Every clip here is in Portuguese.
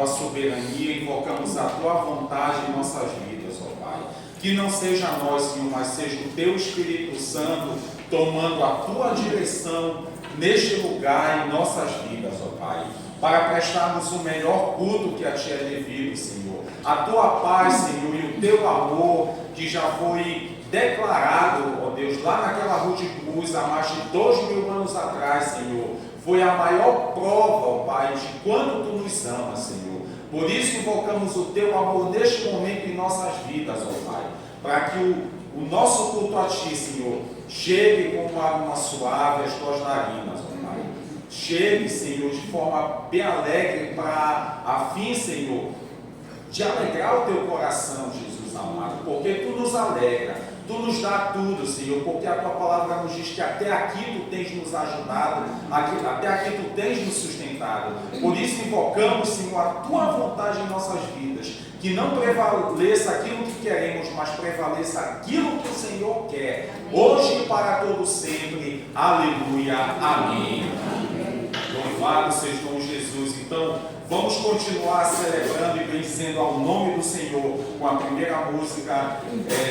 tua soberania, invocamos a tua vontade em nossas vidas, ó Pai. Que não seja nós, Senhor, mas seja o teu Espírito Santo tomando a tua direção neste lugar em nossas vidas, ó Pai, para prestarmos o melhor culto que a Ti é devido, Senhor. A tua paz, Senhor, e o teu amor que já foi declarado, ó Deus, lá naquela rua de cruz, há mais de 2000 anos atrás, Senhor, foi a maior prova, ó Pai, de quanto Tu nos amas, Senhor. Por isso invocamos o Teu amor neste momento em nossas vidas, ó Pai, para que o nosso culto a Ti, Senhor, chegue como água suave às Tuas narinas, ó Pai. Chegue, Senhor, de forma bem alegre, para a fim, Senhor, de alegrar o Teu coração, Jesus amado, porque Tu nos alegra. Tu nos dá tudo, Senhor, porque a Tua palavra nos diz que até aqui Tu tens nos ajudado, até aqui Tu tens nos sustentado. Por isso invocamos, Senhor, a Tua vontade em nossas vidas, que não prevaleça aquilo que queremos, mas prevaleça aquilo que o Senhor quer, hoje e para todo sempre. Aleluia, amém. Louvado seja o Jesus. Então, vamos continuar celebrando e bendizendo ao nome do Senhor com a primeira música,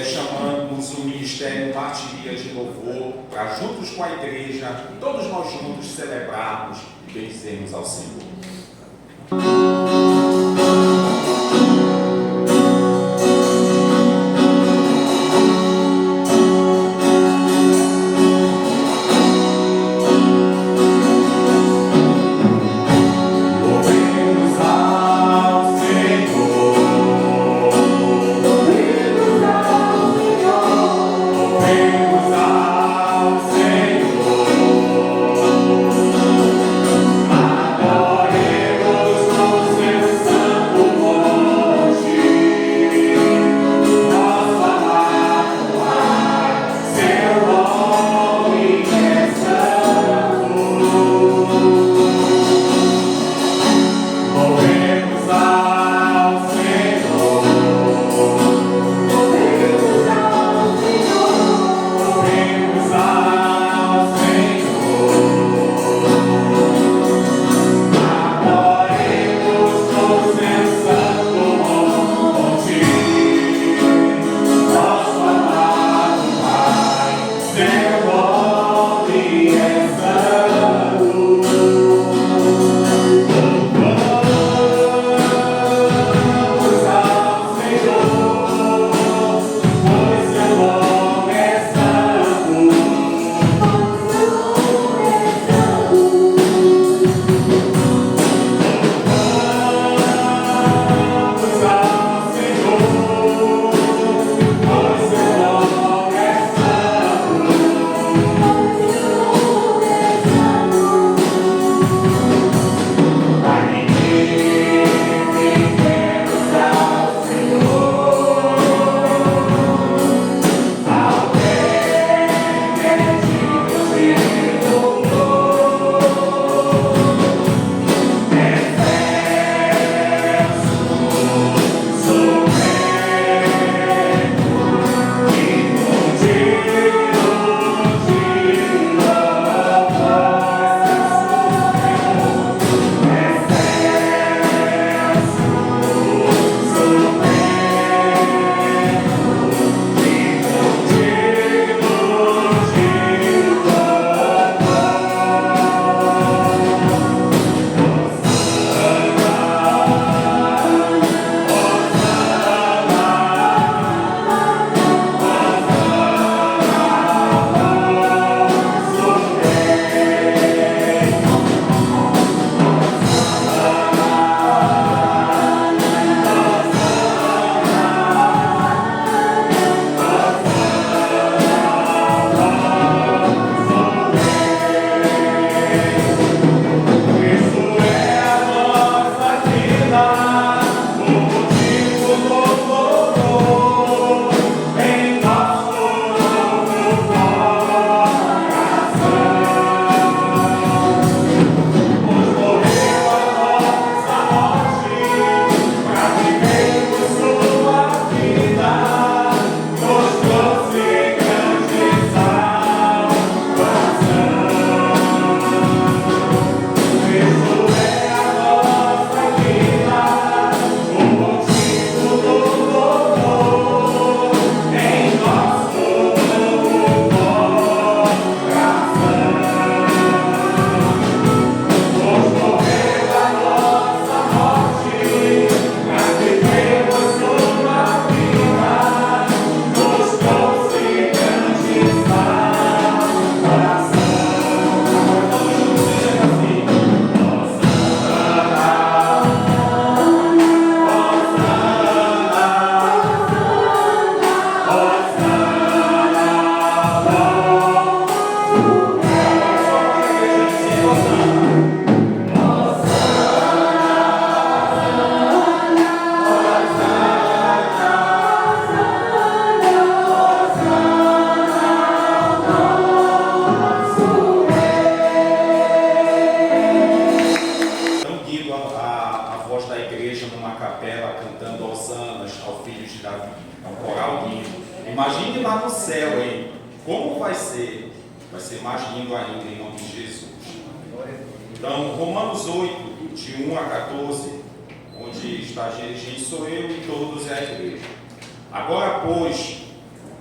chamamos o Ministério Martiria de Louvor, para juntos com a igreja, todos nós juntos celebrarmos e bendizermos ao Senhor. There céu, hein? Como vai ser? Vai ser mais lindo ainda em nome de Jesus. Então, Romanos 8, de 1 a 14, onde está dirigente sou eu e todos é a igreja. Agora, pois,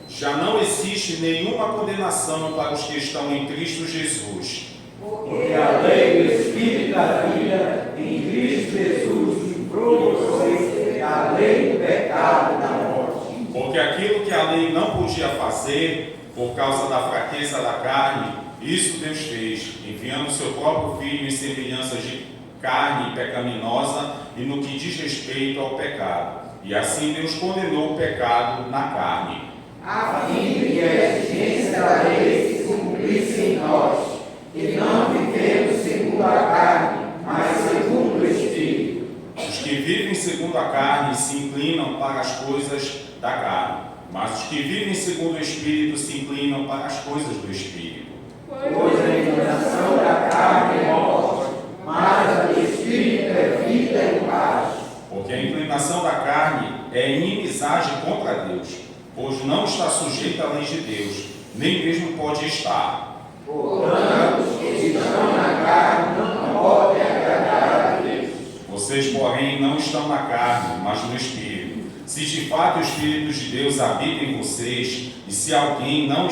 já não existe nenhuma condenação para os que estão em Cristo Jesus. Porque a lei do Espírito da vida em Cristo Jesus livrou vocês da lei do pecado e da morte. Porque aquilo que a lei não podia fazer, por causa da fraqueza da carne, isso Deus fez, enviando seu próprio Filho em semelhança de carne pecaminosa e no que diz respeito ao pecado. E assim Deus condenou o pecado na carne, A fim de que a exigência da lei se cumprisse em nós, que não vivemos segundo a carne, mas segundo o Espírito. Os que vivem segundo a carne se inclinam para as coisas da carne, mas os que vivem segundo o Espírito se inclinam para as coisas do Espírito. Pois a inclinação da carne é morte, mas a do Espírito é vida e paz. Porque a inclinação da carne é inimizade contra Deus, pois não está sujeita à lei de Deus, nem mesmo pode estar. Portanto, os que estão na carne não podem agradar a Deus. Vocês, porém, não estão na carne, mas no Espírito. Se de fato o Espírito de Deus habita em vocês, e se alguém não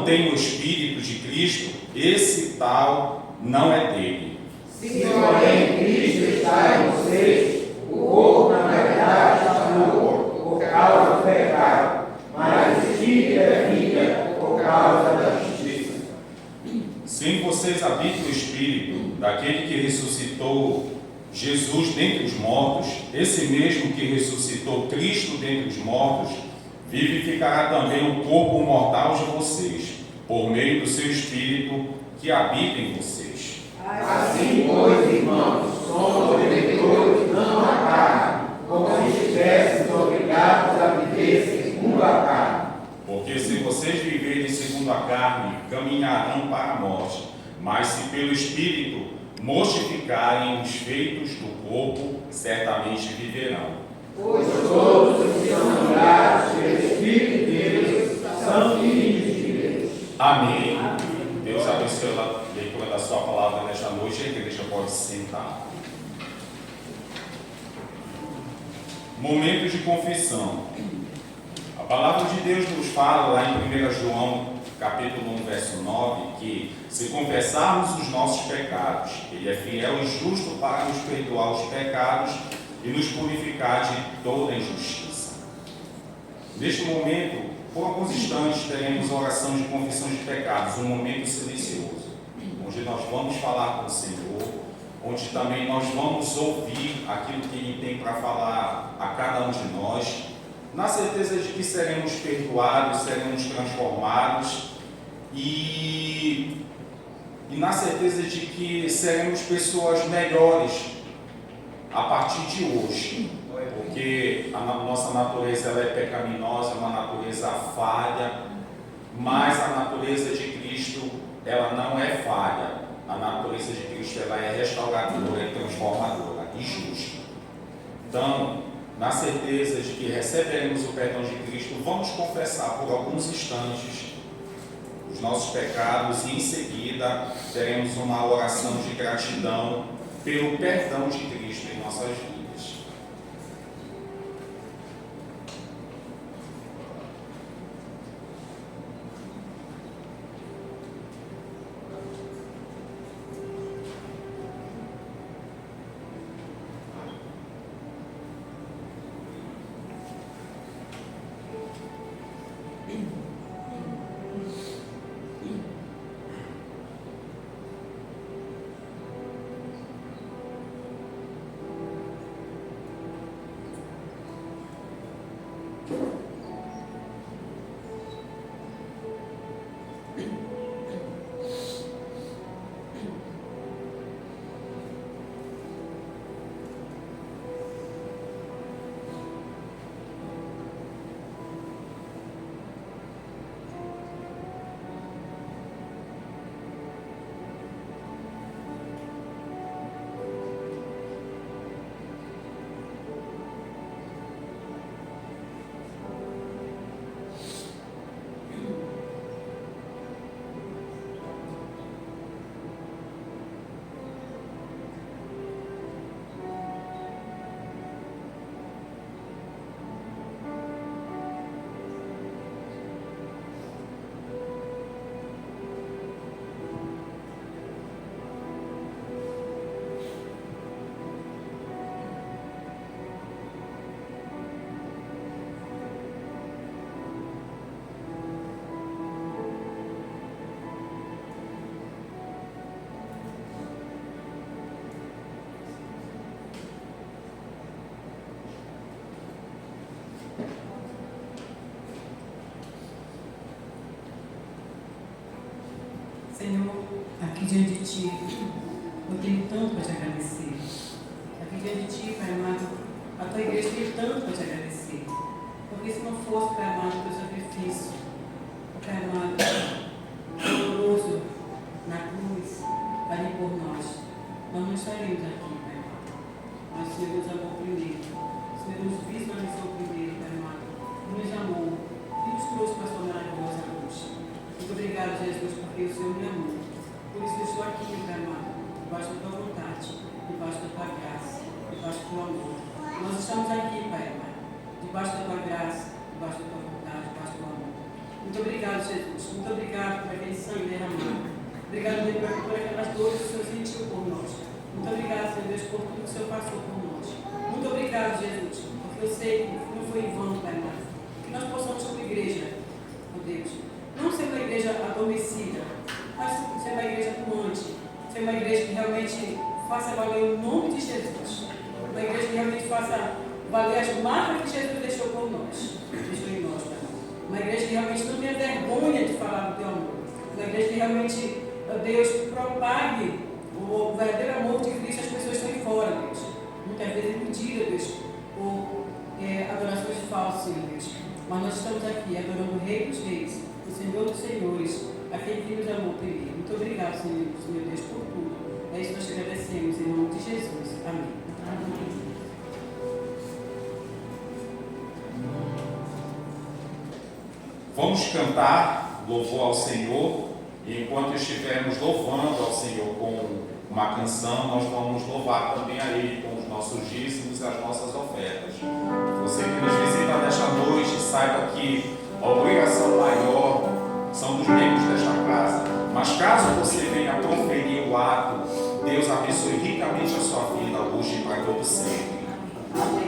tem o Espírito de Cristo, esse tal não é dele. Se porém Cristo está em vocês, o corpo na verdade está morto por causa do pecado, mas o Espírito é vida por causa da justiça. Se em vocês habita o Espírito daquele que ressuscitou Jesus dentre os mortos, esse mesmo que ressuscitou Cristo dentre os mortos, vivificará também o corpo mortal de vocês, por meio do seu Espírito que habita em vocês. Assim, pois, irmãos, somos devedores não à carne, como se estivéssemos obrigados a viver segundo a carne. Porque se vocês viverem segundo a carne, caminharão para a morte, mas se pelo Espírito mortificarem os feitos do corpo, certamente viverão. Pois todos os que são guiados pelo Espírito de Deus são filhos de Deus. Amém. Deus abençoe a leitura da sua palavra nesta noite. A igreja pode se sentar. Momento de confissão. A palavra de Deus nos fala lá em 1 João, capítulo 1, verso 9, que se confessarmos os nossos pecados, Ele é fiel e justo para nos perdoar os pecados e nos purificar de toda injustiça. Neste momento, por alguns instantes, teremos a oração de confissão de pecados, um momento silencioso, onde nós vamos falar com o Senhor, onde também nós vamos ouvir aquilo que Ele tem para falar a cada um de nós, na certeza de que seremos perdoados, seremos transformados e na certeza de que seremos pessoas melhores a partir de hoje, porque a nossa natureza ela é pecaminosa, é uma natureza falha, mas a natureza de Cristo ela não é falha. A natureza de Cristo ela é restauradora, é transformadora e justa. Então, na certeza de que receberemos o perdão de Cristo, vamos confessar por alguns instantes os nossos pecados e em seguida teremos uma oração de gratidão pelo perdão de Cristo em nossas vidas. Senhor, aqui diante de Ti, eu tenho tanto para te agradecer. Aqui diante de Ti, Pai amado, a Tua igreja tem tanto para te agradecer. Porque se não fosse, Pai amado, o Teu sacrifício, Pai amado, doloroso na cruz, ali por nós não estaríamos aqui, Pai amado. Mas o Senhor nos amou primeiro. O Senhor nos visualizou primeiro, Pai amado. Nos amou e nos trouxe para a Sua maravilhosa luz. Muito obrigado, Jesus, porque o Senhor me amou. Por isso eu estou aqui, Pai amado, debaixo da Tua vontade, debaixo da Tua graça, debaixo do Teu amor. Nós estamos aqui, Pai amado, debaixo da Tua graça, debaixo da Tua vontade, debaixo do amor. Muito obrigado, Jesus. Muito obrigado por aquele sangue derramado. Obrigado, Deus, por aquelas dores que o Senhor sentiu por nós. Muito obrigado, Senhor Deus, por tudo que o Senhor passou por nós. Muito obrigado, Jesus, porque eu sei que não foi em vão, Pai amado. Que nós possamos ser uma igreja, ó Deus, não ser uma igreja adormecida, mas ser uma igreja atuante, ser uma igreja que realmente faça valer o nome de Jesus. Uma igreja que realmente faça valer as marcas que Jesus deixou por nós, deixou em nós, Pai. Uma igreja que realmente não tenha vergonha de falar do Teu amor. Uma igreja que realmente, ó Deus, propague o verdadeiro amor de Cristo às pessoas que estão fora, Deus. Muitas vezes iludida, Deus, por adorações falsas, Senhor Deus. Mas nós estamos aqui adorando o Rei dos Reis, o Senhor dos Senhores, aquele que nos amou primeiro. Muito obrigado, Senhor Deus, por tudo. É isso que nós te agradecemos, em nome de Jesus. Amém. Amém. Vamos cantar louvor ao Senhor, e enquanto estivermos louvando ao Senhor com uma canção, nós vamos louvar também a Ele com os nossos dízimos e as nossas ofertas. Você que nos visita nesta noite, saiba que a obrigação maior são dos membros desta casa, mas caso você venha proferir o ato, Deus abençoe ricamente a sua vida hoje e para todo sempre. Amém.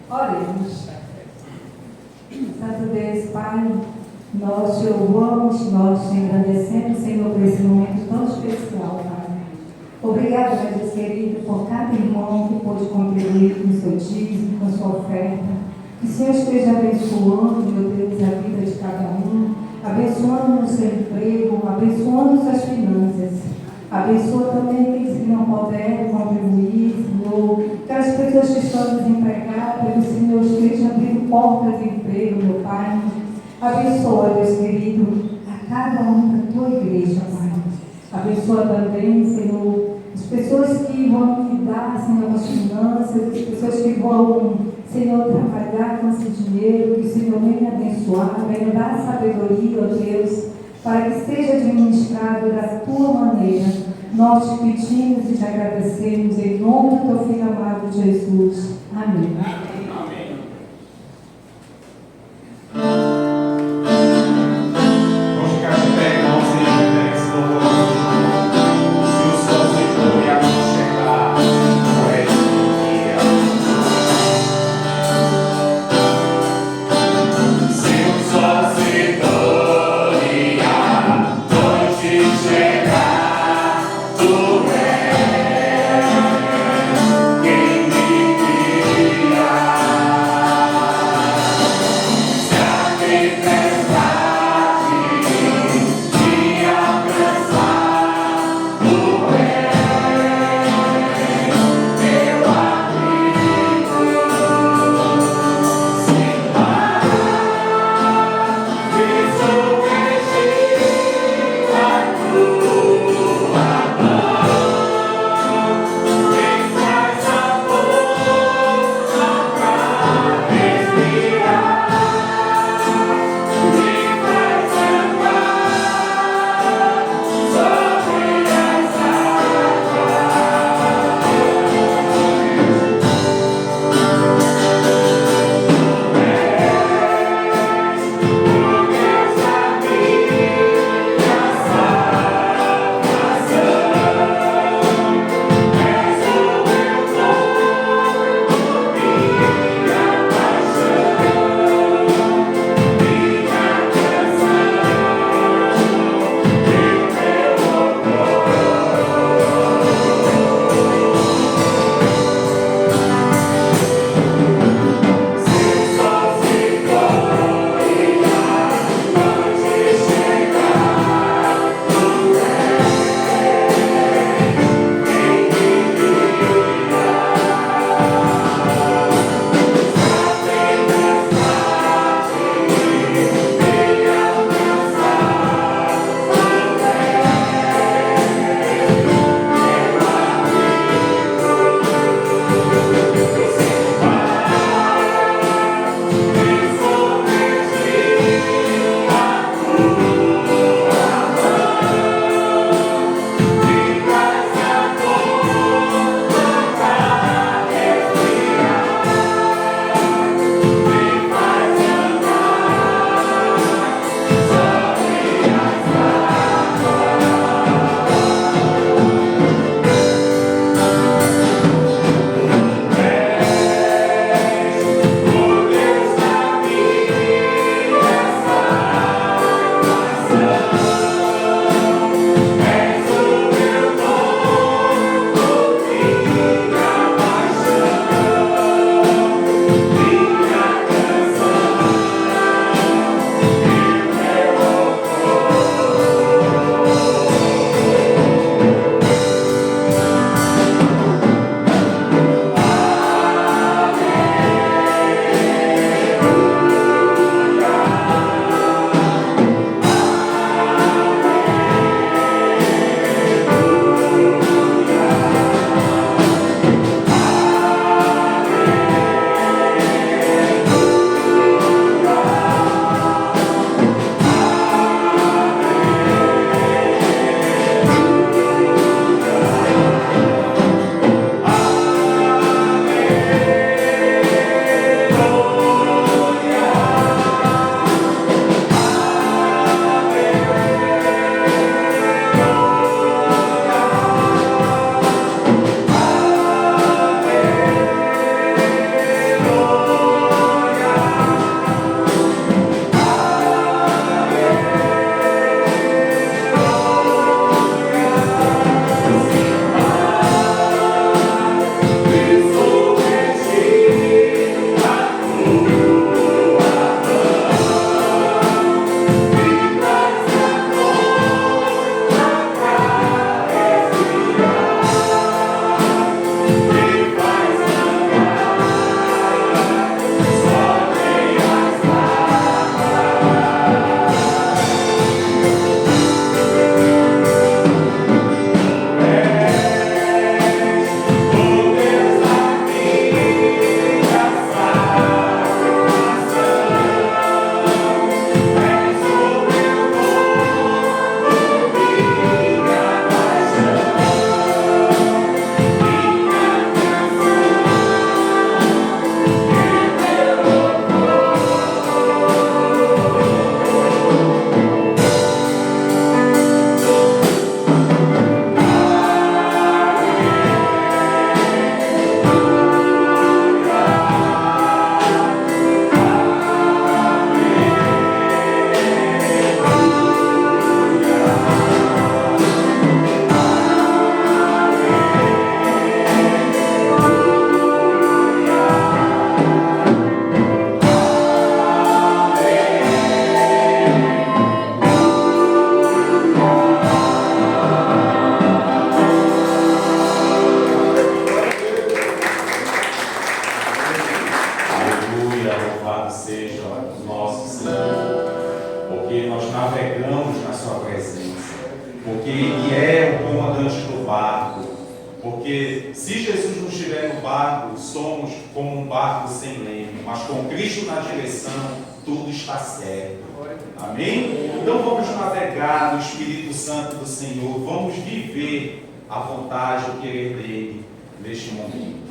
Oremos. Santo Deus, Pai, nós te louvamos, nós te agradecemos, Senhor, por esse momento tão especial, Pai. Obrigado, meu Deus querido, por cada irmão que pôde contribuir com o seu dízimo, com a sua oferta. Que o Senhor esteja abençoando, meu Deus, a vida de cada um, abençoando o seu emprego, abençoando suas finanças. Abençoa também aqueles que não puderam contribuir, Senhor. Aquelas pessoas que estão desempregadas, que o Senhor esteja abrindo portas de emprego, meu Pai. Abençoa, Deus querido, a cada um da tua igreja, Pai. Abençoa também, Senhor, as pessoas que vão lidar, Senhor, com as finanças, as pessoas que vão, Senhor, trabalhar com esse dinheiro, que o Senhor venha abençoar, venha dar sabedoria, ó Deus, para que seja administrado da tua maneira. Nós te pedimos e te agradecemos em nome do teu Filho amado Jesus. Amém. Vamos ficar de pé, irmãos, e esse louvor. Se o sol porque Ele é o comandante do barco. Porque se Jesus não estiver no barco, somos como um barco sem leme, mas com Cristo na direção, tudo está certo. Amém? Então vamos navegar no Espírito Santo do Senhor, vamos viver a vontade, o querer dele neste momento.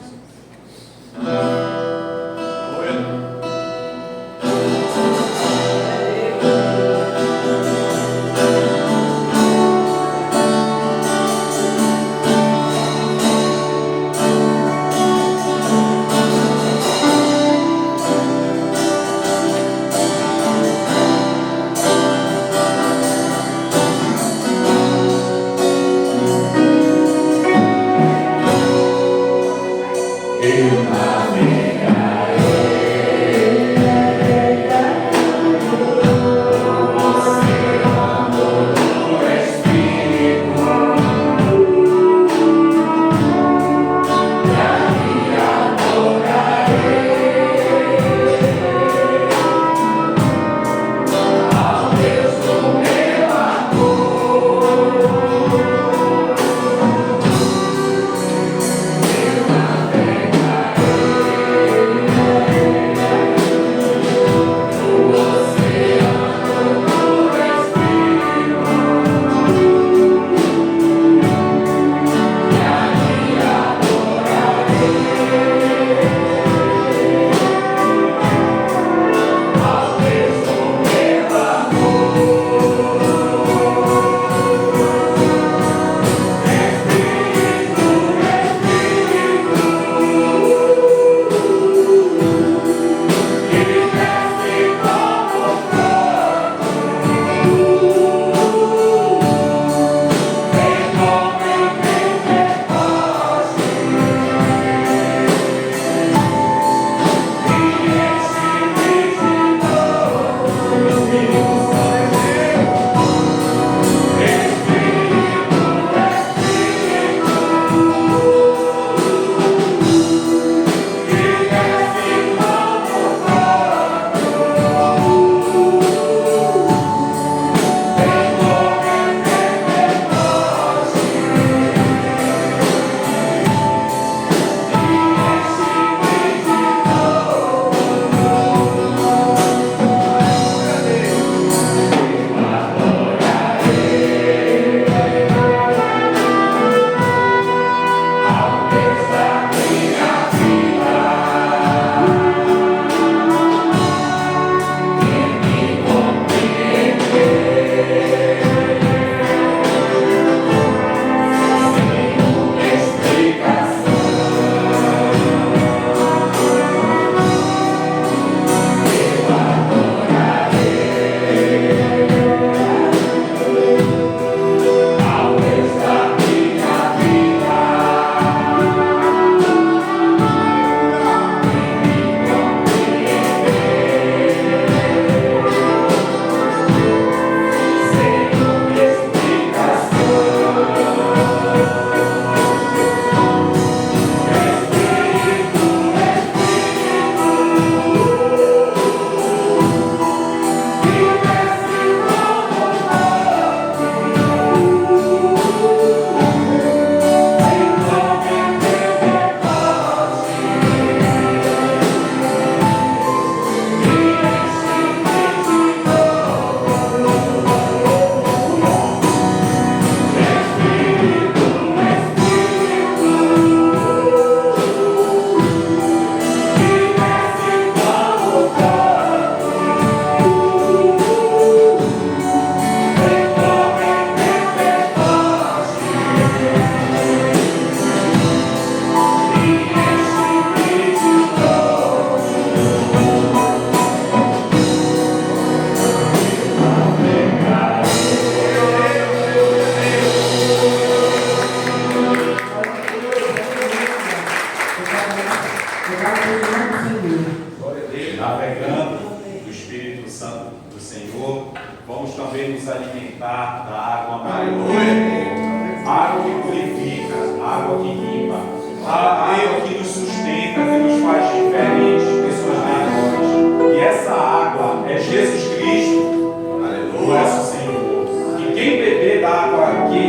Quem beber da água que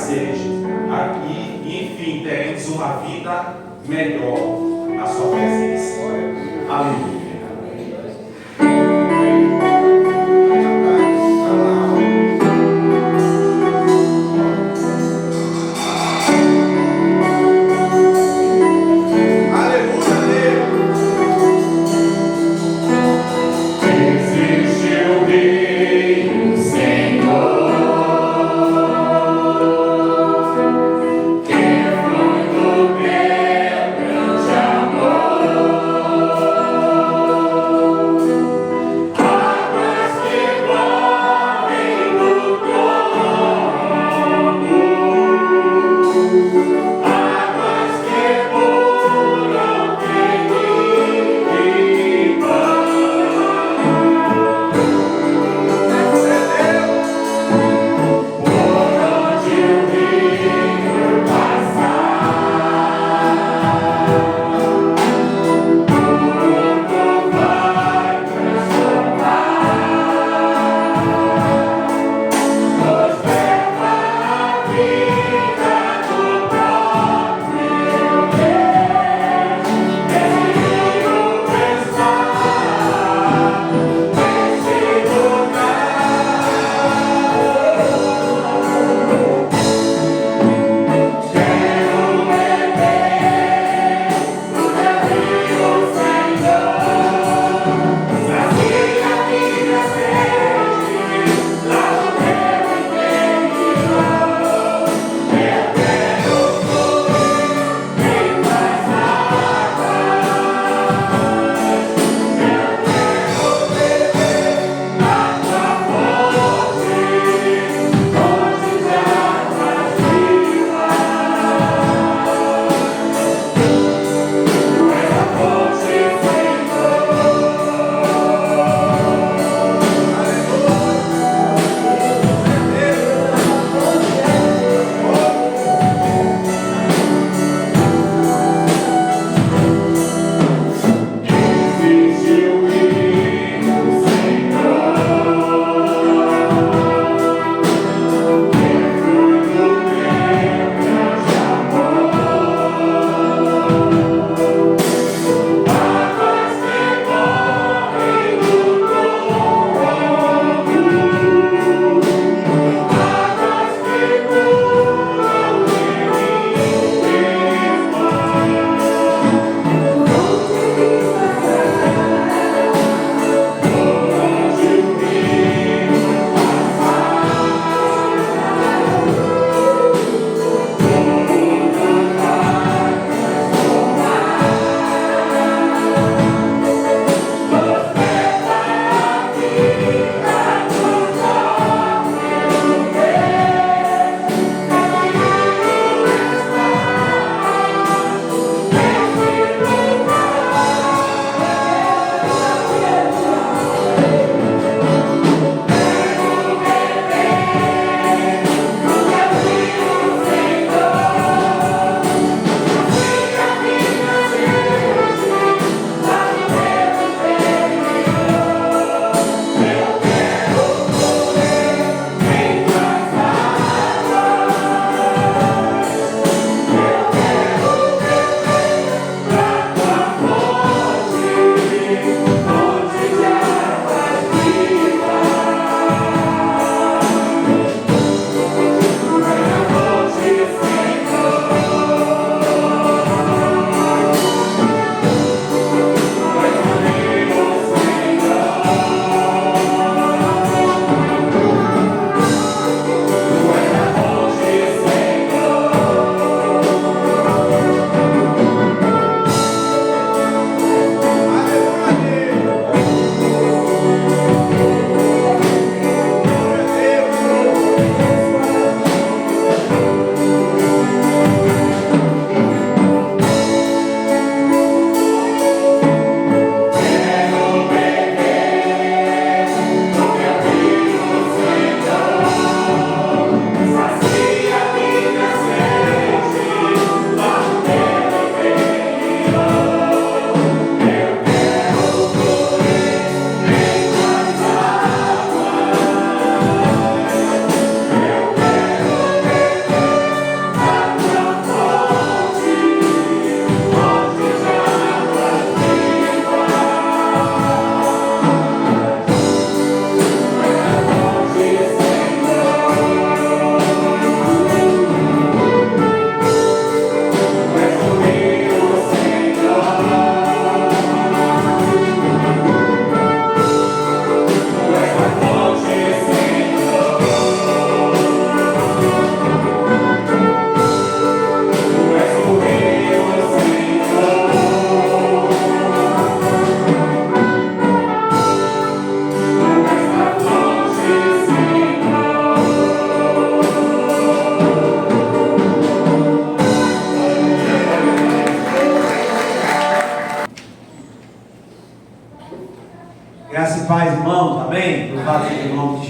prazeres, e enfim, teremos uma vida melhor na sua presença. Aleluia. Amor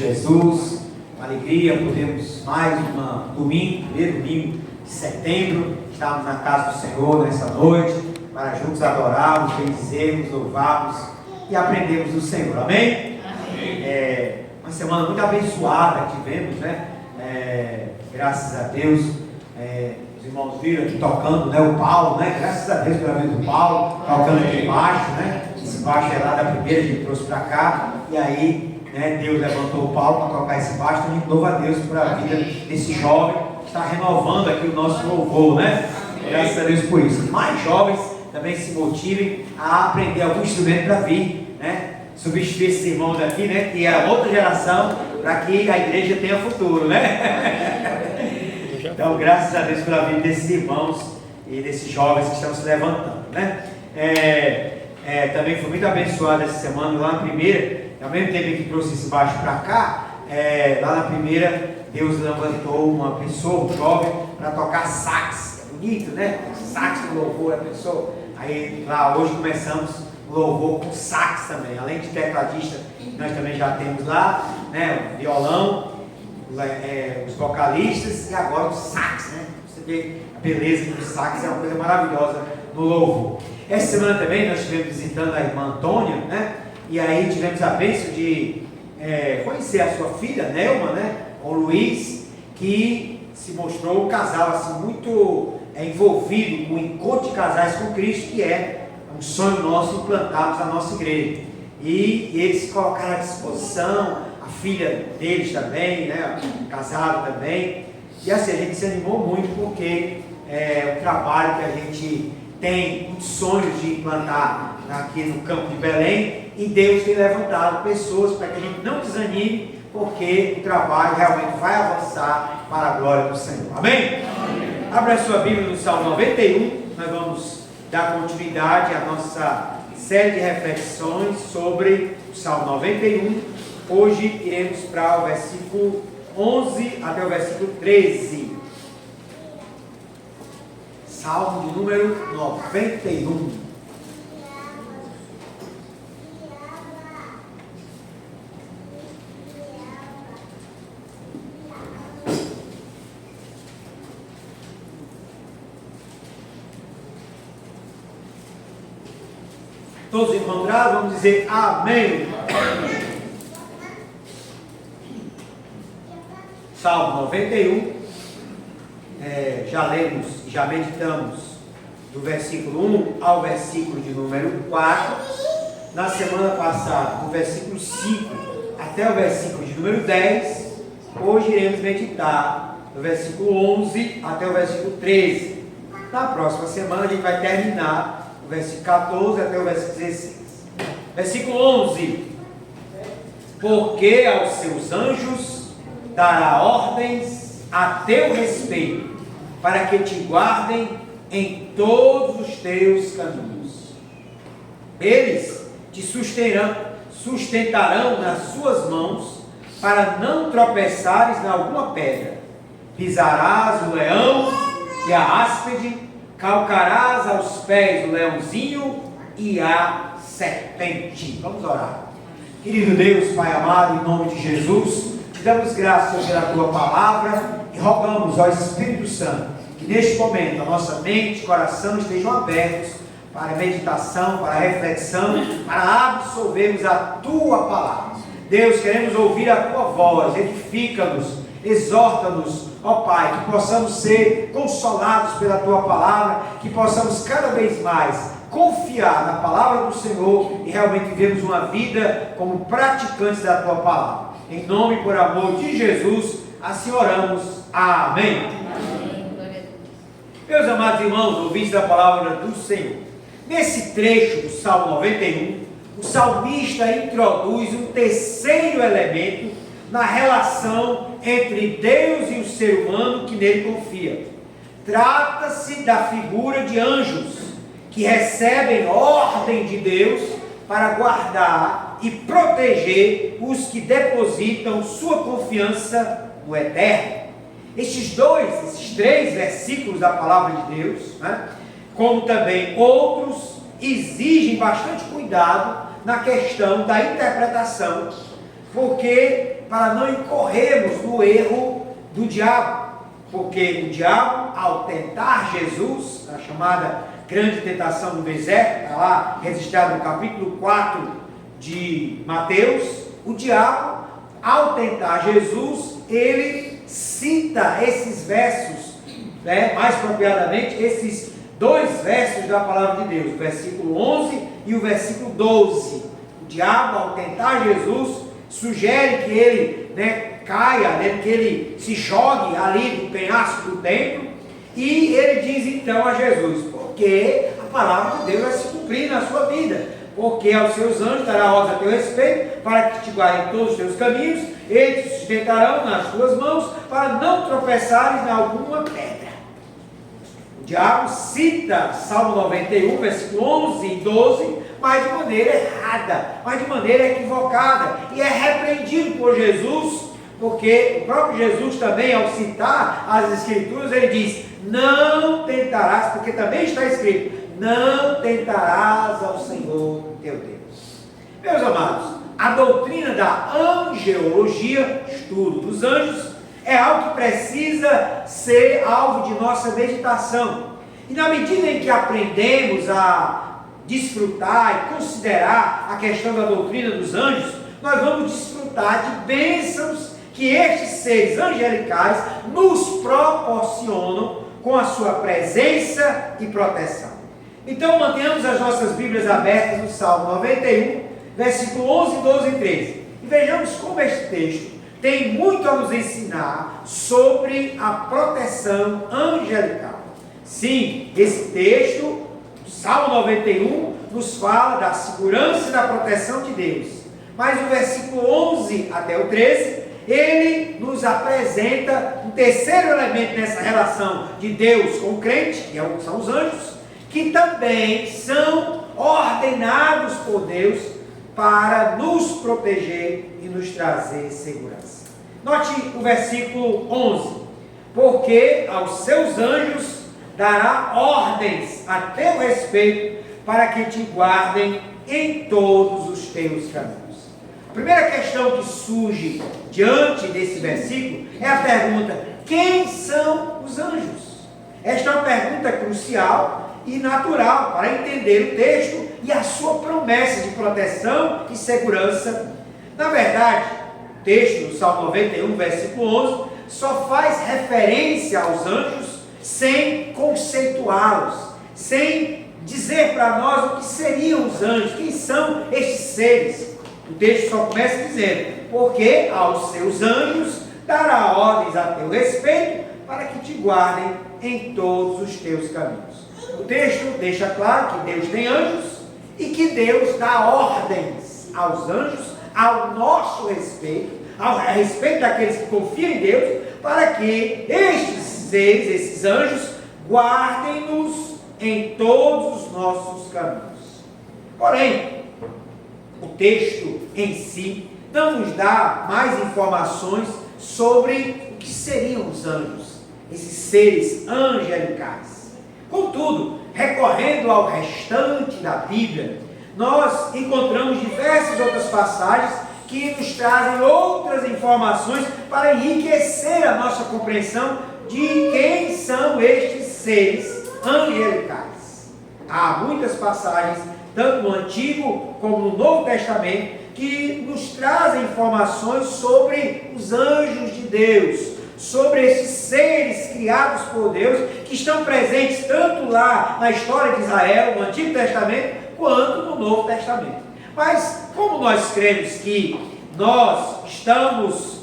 Jesus. Uma alegria, podemos mais primeiro domingo de setembro, estarmos na casa do Senhor nessa noite, para juntos adorarmos, bendizermos, louvarmos e aprendermos do Senhor. Amém? Amém. Uma semana muito abençoada que tivemos, né? Graças a Deus. Os irmãos viram aqui tocando, né? O Paulo, né? Graças a Deus pela vida do Paulo, tocando aqui embaixo, né? Esse baixo é lá da primeira, a gente trouxe para cá, e aí, né, Deus levantou o Paulo para tocar esse baixo. Então a gente louva a Deus por a vida desse jovem que está renovando aqui o nosso louvor, né? Graças a Deus por isso. Mais jovens também se motivem a aprender algum instrumento para vir, né? Substituir esse irmão daqui, né? Que é outra geração, para que a igreja tenha futuro, né? Então, graças a Deus pela vida desses irmãos e desses jovens que estão se levantando, né? Também foi muito abençoado essa semana lá na primeira, ao mesmo tempo que trouxe esse baixo para cá, lá na primeira, Deus levantou uma pessoa, um jovem, para tocar sax. É bonito, né? Sax do louvor, a pessoa. Aí lá hoje começamos o louvor com sax também, além de tecladista, nós também já temos lá, né? O violão, os vocalistas e agora o sax, né? Você vê a beleza do sax, é uma coisa maravilhosa no louvor. Essa semana também nós estivemos visitando a irmã Antônia, né? E aí tivemos a bênção de conhecer a sua filha, Nelma, né? Com o Luiz, que se mostrou um casal assim, muito envolvido com o encontro de casais com Cristo, que é um sonho nosso implantarmos na nossa igreja. E eles se colocaram à disposição, a filha deles também, né? Casado também. E assim, a gente se animou muito porque o trabalho que a gente tem muitos sonhos de implantar aqui no campo de Belém, e Deus tem levantado pessoas para que a gente não desanime, porque o trabalho realmente vai avançar para a glória do Senhor. Amém? Amém. Abra a sua Bíblia no Salmo 91, nós vamos dar continuidade à nossa série de reflexões sobre o Salmo 91. Hoje iremos para o versículo 11 até o versículo 13. Salmo de número 91. Todos encontrados, vamos dizer amém. Salmo 91. Já lemos, já meditamos do versículo 1 ao versículo de número 4. Na semana passada, do versículo 5 até o versículo de número 10. Hoje iremos meditar do versículo 11 até o versículo 13. Na próxima semana a gente vai terminar o versículo 14 até o versículo 16. Versículo 11. Porque aos seus anjos dará ordens a teu respeito, para que te guardem em todos os teus caminhos. Eles te sustentarão nas suas mãos, para não tropeçares em alguma pedra. Pisarás o leão e a áspide, calcarás aos pés o leãozinho e a serpente. Vamos orar. Querido Deus, Pai amado, em nome de Jesus, te damos graças pela tua palavra e rogamos ao Espírito Santo que neste momento a nossa mente e coração estejam abertos para a meditação, para a reflexão, para absorvermos a tua palavra. Deus, queremos ouvir a tua voz, edifica-nos, exorta-nos, ó Pai, que possamos ser consolados pela tua palavra, que possamos cada vez mais confiar na palavra do Senhor e realmente vivermos uma vida como praticantes da tua palavra. Em nome e por amor de Jesus, assim oramos. Amém. Amém. Meus amados irmãos, ouvintes da palavra do Senhor, nesse trecho do Salmo 91, o salmista introduz um terceiro elemento na relação entre Deus e o ser humano que nele confia. Trata-se da figura de anjos que recebem ordem de Deus para guardar e proteger os que depositam sua confiança no Eterno. Esses três versículos da palavra de Deus, né, como também outros, exigem bastante cuidado na questão da interpretação, porque para não incorrermos no erro do diabo. Porque o diabo, ao tentar Jesus, a chamada grande tentação do deserto, está lá registrado no capítulo 4 de Mateus, o diabo, ao tentar Jesus, ele cita esses versos, mais apropriadamente, esses 2 versos da palavra de Deus, o versículo 11 e o versículo 12. O diabo, ao tentar Jesus, sugere que ele caia, que ele se jogue ali do penhasco do templo, e ele diz então a Jesus, porque a palavra de Deus vai se cumprir na sua vida, porque aos seus anjos dará ordem a teu respeito, para que te guardem todos os teus caminhos, eles te sustentarão nas tuas mãos, para não tropeçares em alguma pedra. O diabo cita Salmo 91, versículo 11 e 12, mas de maneira errada, mas de maneira equivocada, e é repreendido por Jesus, porque o próprio Jesus também, ao citar as Escrituras, ele diz, não tentarás, porque também está escrito, não tentarás ao Senhor teu Deus. Meus amados, a doutrina da angelologia, estudo dos anjos, é algo que precisa ser alvo de nossa meditação. E na medida em que aprendemos a desfrutar e considerar a questão da doutrina dos anjos, nós vamos desfrutar de bênçãos que estes seres angelicais nos proporcionam com a sua presença e proteção. Então mantenhamos as nossas Bíblias abertas no Salmo 91, versículo 11, 12 e 13. E vejamos como este texto tem muito a nos ensinar sobre a proteção angelical. Sim, esse texto, o Salmo 91, nos fala da segurança e da proteção de Deus. Mas o versículo 11 até o 13, ele nos apresenta um terceiro elemento nessa relação de Deus com o crente, que são os anjos, que também são ordenados por Deus para nos proteger e nos trazer segurança. Note o versículo 11. Porque aos seus anjos dará ordens a teu respeito para que te guardem em todos os teus caminhos. A primeira questão que surge diante desse versículo é a pergunta: quem são os anjos? Esta é uma pergunta crucial e natural para entender o texto e a sua promessa de proteção e segurança. Na verdade, o texto do Salmo 91, versículo 11, só faz referência aos anjos sem conceituá-los, sem dizer para nós o que seriam os anjos, quem são estes seres. O texto só começa dizendo: porque aos seus anjos dará ordens a teu respeito para que te guardem em todos os teus caminhos. O texto deixa claro que Deus tem anjos e que Deus dá ordens aos anjos ao nosso respeito, a respeito daqueles que confiam em Deus, para que estes seres, esses anjos, guardem-nos em todos os nossos caminhos. Porém, o texto em si não nos dá mais informações sobre o que seriam os anjos, esses seres angelicais. Contudo, recorrendo ao restante da Bíblia, nós encontramos diversas outras passagens que nos trazem outras informações para enriquecer a nossa compreensão de quem são estes seres angelicais. Há muitas passagens, tanto no Antigo como no Novo Testamento, que nos trazem informações sobre os anjos de Deus, sobre esses seres criados por Deus, que estão presentes tanto lá na história de Israel, no Antigo Testamento, quanto no Novo Testamento. Mas, como nós cremos que nós estamos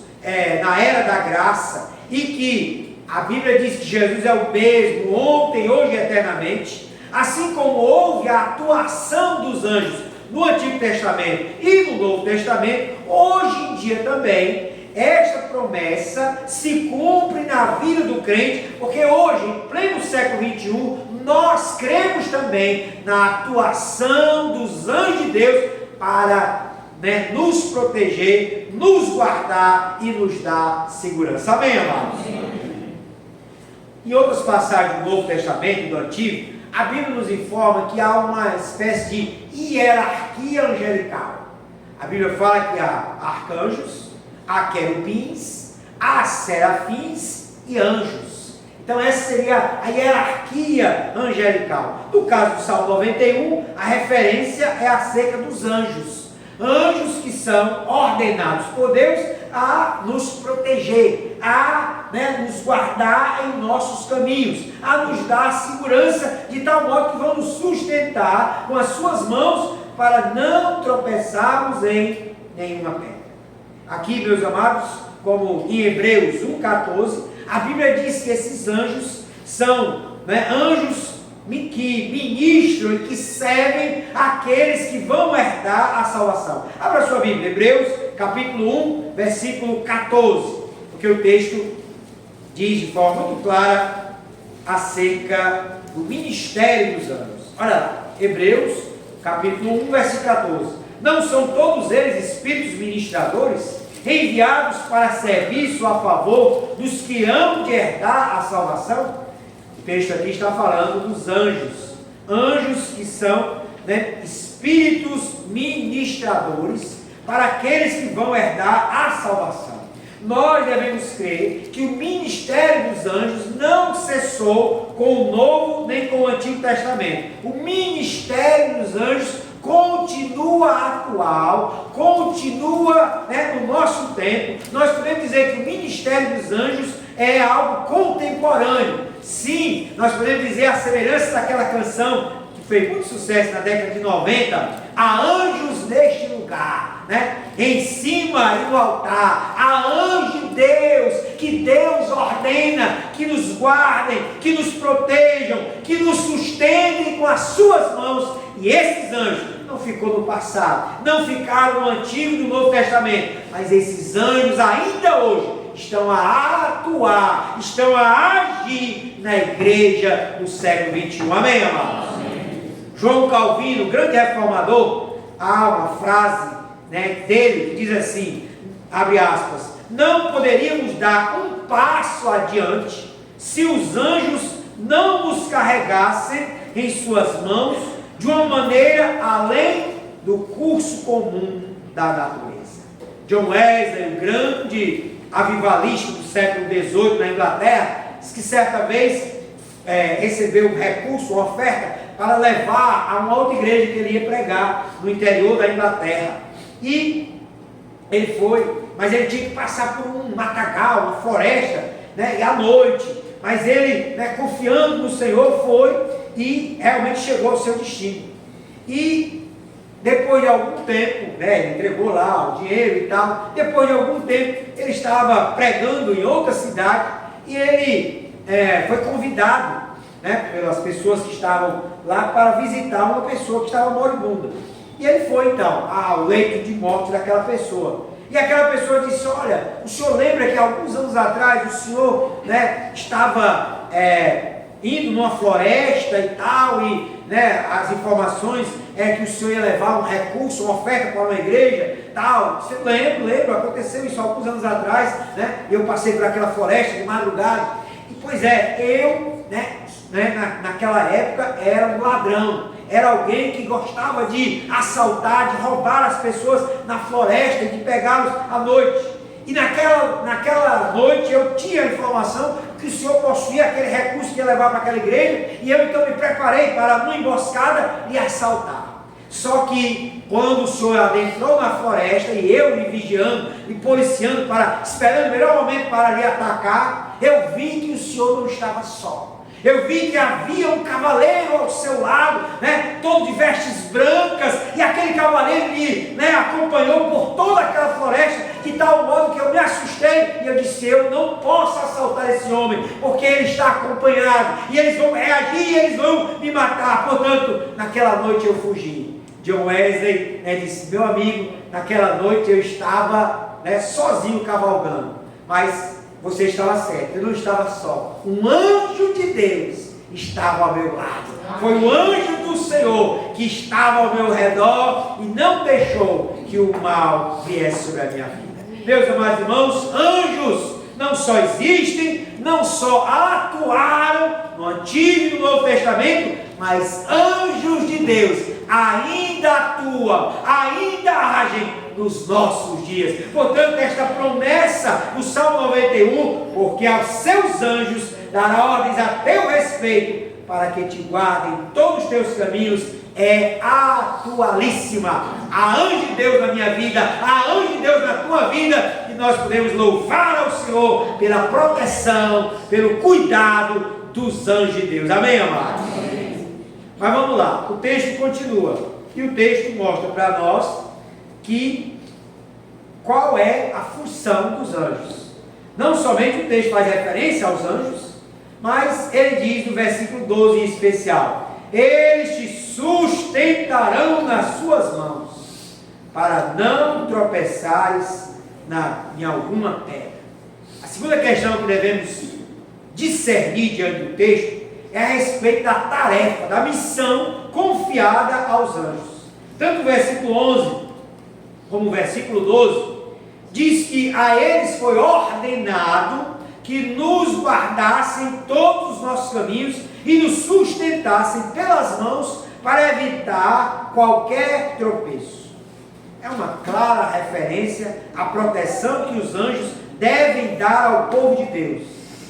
na era da graça, e que a Bíblia diz que Jesus é o mesmo, ontem, hoje e eternamente, assim como houve a atuação dos anjos no Antigo Testamento e no Novo Testamento, hoje em dia também, esta promessa se cumpre na vida do crente, porque hoje, em pleno século XXI, nós cremos também na atuação dos anjos de Deus para nos proteger, nos guardar e nos dar segurança. Amém, amados? Em outras passagens do Novo Testamento e do Antigo, a Bíblia nos informa que há uma espécie de hierarquia angelical. A Bíblia fala que há arcanjos, há querubins, há serafins e anjos. Então essa seria a hierarquia angelical. No caso do Salmo 91, a referência é acerca dos anjos. Anjos que são ordenados por Deus a nos proteger, a nos guardar em nossos caminhos, a nos dar segurança, de tal modo que vão nos sustentar com as suas mãos para não tropeçarmos em nenhuma pedra. Aqui, meus amados, como em Hebreus 1,14, a Bíblia diz que esses anjos são anjos que ministram e que servem aqueles que vão herdar a salvação. Abra sua Bíblia, Hebreus capítulo 1, versículo 14, porque o texto diz de forma muito clara acerca do ministério dos anjos. Olha lá, Hebreus capítulo 1, versículo 14. Não são todos eles espíritos ministradores, enviados para serviço a favor dos que hão de herdar a salvação? O texto aqui está falando dos anjos. Anjos que são espíritos ministradores para aqueles que vão herdar a salvação. Nós devemos crer que o ministério dos anjos não cessou com o Novo nem com o Antigo Testamento. O ministério dos anjos continua atual, continua no nosso tempo. Nós podemos dizer que o ministério dos anjos é algo contemporâneo. Sim, nós podemos dizer a semelhança daquela canção que fez muito sucesso na década de 90, há anjos neste lugar, em cima e no altar, há anjo de Deus, que Deus ordena que nos guardem, que nos protejam, que nos sustentem com as suas mãos. E esses anjos não ficou no passado, não ficaram no Antigo e no Novo Testamento, mas esses anjos ainda hoje estão a atuar, estão a agir na igreja do século XXI. Amém, amados? Amém. João Calvino, grande reformador, há uma frase dele que diz assim, abre aspas, não poderíamos dar um passo adiante se os anjos não nos carregassem em suas mãos de uma maneira além do curso comum da natureza. John Wesley, o grande avivalista do século XVIII na Inglaterra, disse que certa vez recebeu um recurso, uma oferta, para levar a uma outra igreja que ele ia pregar no interior da Inglaterra. E ele foi, mas ele tinha que passar por um matagal, uma floresta, e à noite. Mas ele, confiando no Senhor, foi e realmente chegou ao seu destino. E depois de algum tempo, ele entregou lá o dinheiro e tal. Depois de algum tempo, ele estava pregando em outra cidade e ele foi convidado pelas pessoas que estavam lá para visitar uma pessoa que estava moribunda. E ele foi então ao leito de morte daquela pessoa. E aquela pessoa disse, olha, o senhor lembra que alguns anos atrás o senhor estava indo numa floresta e tal, e as informações que o senhor ia levar um recurso, uma oferta para uma igreja, tal. Você lembro, aconteceu isso alguns anos atrás, eu passei por aquela floresta de madrugada. E pois eu, naquela época era um ladrão. Era alguém que gostava de assaltar, de roubar as pessoas na floresta, de pegá-los à noite. E naquela noite eu tinha a informação que o senhor possuía aquele recurso que ia levar para aquela igreja, e eu então me preparei para, numa emboscada, lhe assaltar. Só que quando o senhor adentrou na floresta, e eu lhe vigiando, lhe policiando, esperando o melhor momento para lhe atacar, eu vi que o senhor não estava só. Eu vi que havia um cavaleiro ao seu lado, todo de vestes brancas, e aquele cavaleiro me acompanhou por toda aquela floresta, de tal modo que eu me assustei, e eu disse, eu não posso assaltar esse homem, porque ele está acompanhado, e eles vão reagir, e eles vão me matar. Portanto, naquela noite eu fugi. John Wesley disse, meu amigo, naquela noite eu estava sozinho cavalgando, mas você estava certo, eu não estava só. Um anjo de Deus estava ao meu lado. Foi o anjo do Senhor que estava ao meu redor e não deixou que o mal viesse sobre a minha vida. Meus amados irmãos, anjos não só existem, não só atuaram no Antigo e no Novo Testamento, mas anjos de Deus ainda atuam, ainda agem nos nossos dias. Portanto, esta promessa do Salmo 91, porque aos seus anjos dará ordens a teu respeito, para que te guardem todos os teus caminhos, é atualíssima. Há anjo de Deus na minha vida, há anjo de Deus na tua vida, e nós podemos louvar ao Senhor pela proteção, pelo cuidado dos anjos de Deus. Amém, amados? Amém. Mas vamos lá, o texto continua, e o texto mostra para nós qual é a função dos anjos. Não somente o texto faz referência aos anjos, mas ele diz no versículo 12 em especial: eles te sustentarão nas suas mãos, para não tropeçares em alguma pedra. A segunda questão que devemos discernir diante do texto é a respeito da tarefa, da missão confiada aos anjos. Tanto o versículo 11 como o versículo 12 diz que a eles foi ordenado que nos guardassem todos os nossos caminhos e nos sustentassem pelas mãos para evitar qualquer tropeço. É uma clara referência à proteção que os anjos devem dar ao povo de Deus.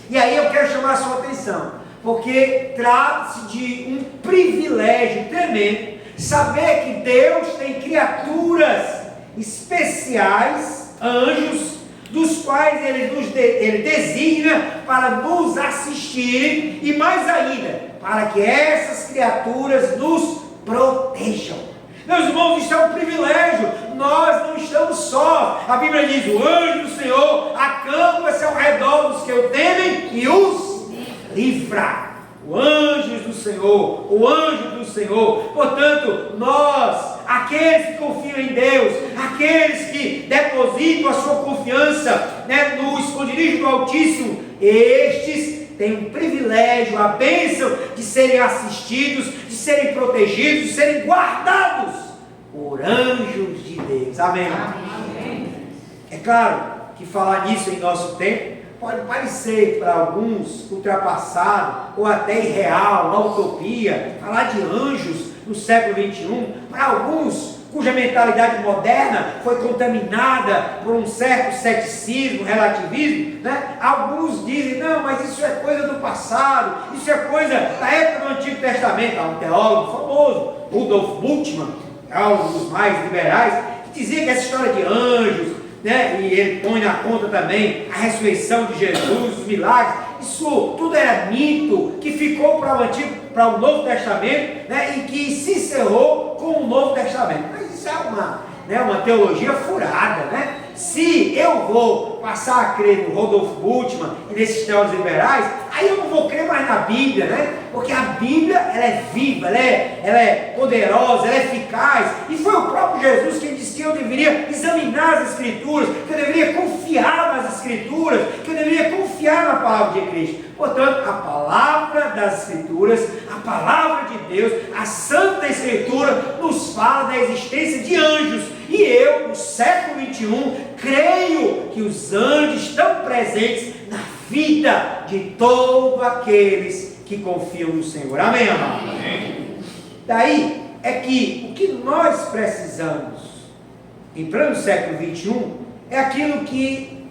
E aí eu quero chamar a sua atenção, porque trata-se de um privilégio tremendo saber que Deus tem criaturas especiais, anjos, dos quais ele designa para nos assistirem, e mais ainda, para que essas criaturas nos protejam. Meus irmãos, isso é um privilégio, nós não estamos só. A Bíblia diz: o anjo do Senhor acampa-se ao redor dos que o temem e os livra. O anjo do Senhor, o anjo do Senhor. Portanto, nós, aqueles que confiam em Deus, aqueles que depositam a sua confiança, no esconderijo do Altíssimo, estes têm o privilégio, a bênção de serem assistidos, de serem protegidos, de serem guardados por anjos de Deus. Amém? Amém. É claro que falar nisso em nosso tempo pode parecer para alguns ultrapassado ou até irreal, uma utopia. Falar de anjos no século XXI, para alguns cuja mentalidade moderna foi contaminada por um certo ceticismo, relativismo, alguns dizem: não, mas isso é coisa do passado, isso é coisa da época do Antigo Testamento. Há um teólogo famoso, Rudolf Bultmann, um dos mais liberais, que dizia que essa história de anjos, e ele põe na conta também a ressurreição de Jesus, os milagres, isso tudo era mito que ficou para o Novo Testamento, e que se encerrou com o Novo Testamento. Mas isso é uma teologia furada, Se eu vou passar a crer no Rudolf Bultmann e nesses teólogos liberais, aí eu não vou crer mais na Bíblia, porque a Bíblia, ela é viva, ela é poderosa, ela é eficaz, e foi o próprio Jesus quem disse que eu deveria examinar as Escrituras, que eu deveria confiar nas Escrituras, que eu deveria confiar na palavra de Cristo. Portanto, a palavra das Escrituras, a palavra de Deus, a Santa Escritura nos fala da existência de anjos, e eu, no século XXI, creio que os anjos estão presentes na vida de todos aqueles que confiam no Senhor. Amém, amado? Amém. Daí é que o que nós precisamos, entrando no século XXI, é aquilo que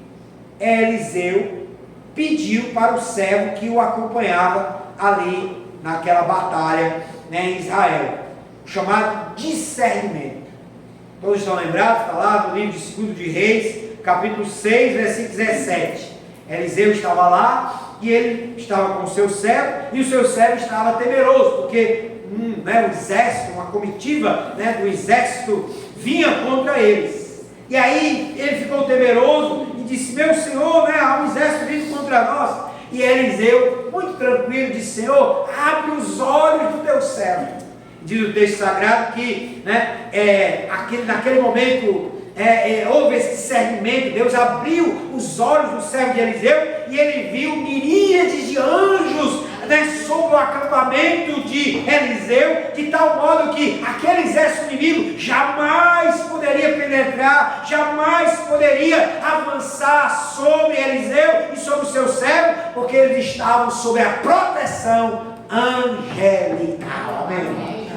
Eliseu pediu para o servo que o acompanhava ali naquela batalha, em Israel, chamado discernimento. Todos estão lembrados? Está lá no livro de 2 de Reis, capítulo 6, versículo 17. Eliseu estava lá e ele estava com o seu servo, e o seu servo estava temeroso, porque um exército, uma comitiva do exército vinha contra eles. E aí ele ficou temeroso e disse: meu senhor, há um exército vindo contra nós. E Eliseu, muito tranquilo, disse: Senhor, abre os olhos do teu servo. Diz o texto sagrado que naquele momento houve esse discernimento. Deus abriu os olhos do servo de Eliseu e ele viu miríades de anjos sobre o acampamento de Eliseu, de tal modo que aquele exército inimigo jamais poderia penetrar, jamais poderia avançar sobre Eliseu e sobre o seu servo, porque eles estavam sob a proteção angelical. Amém?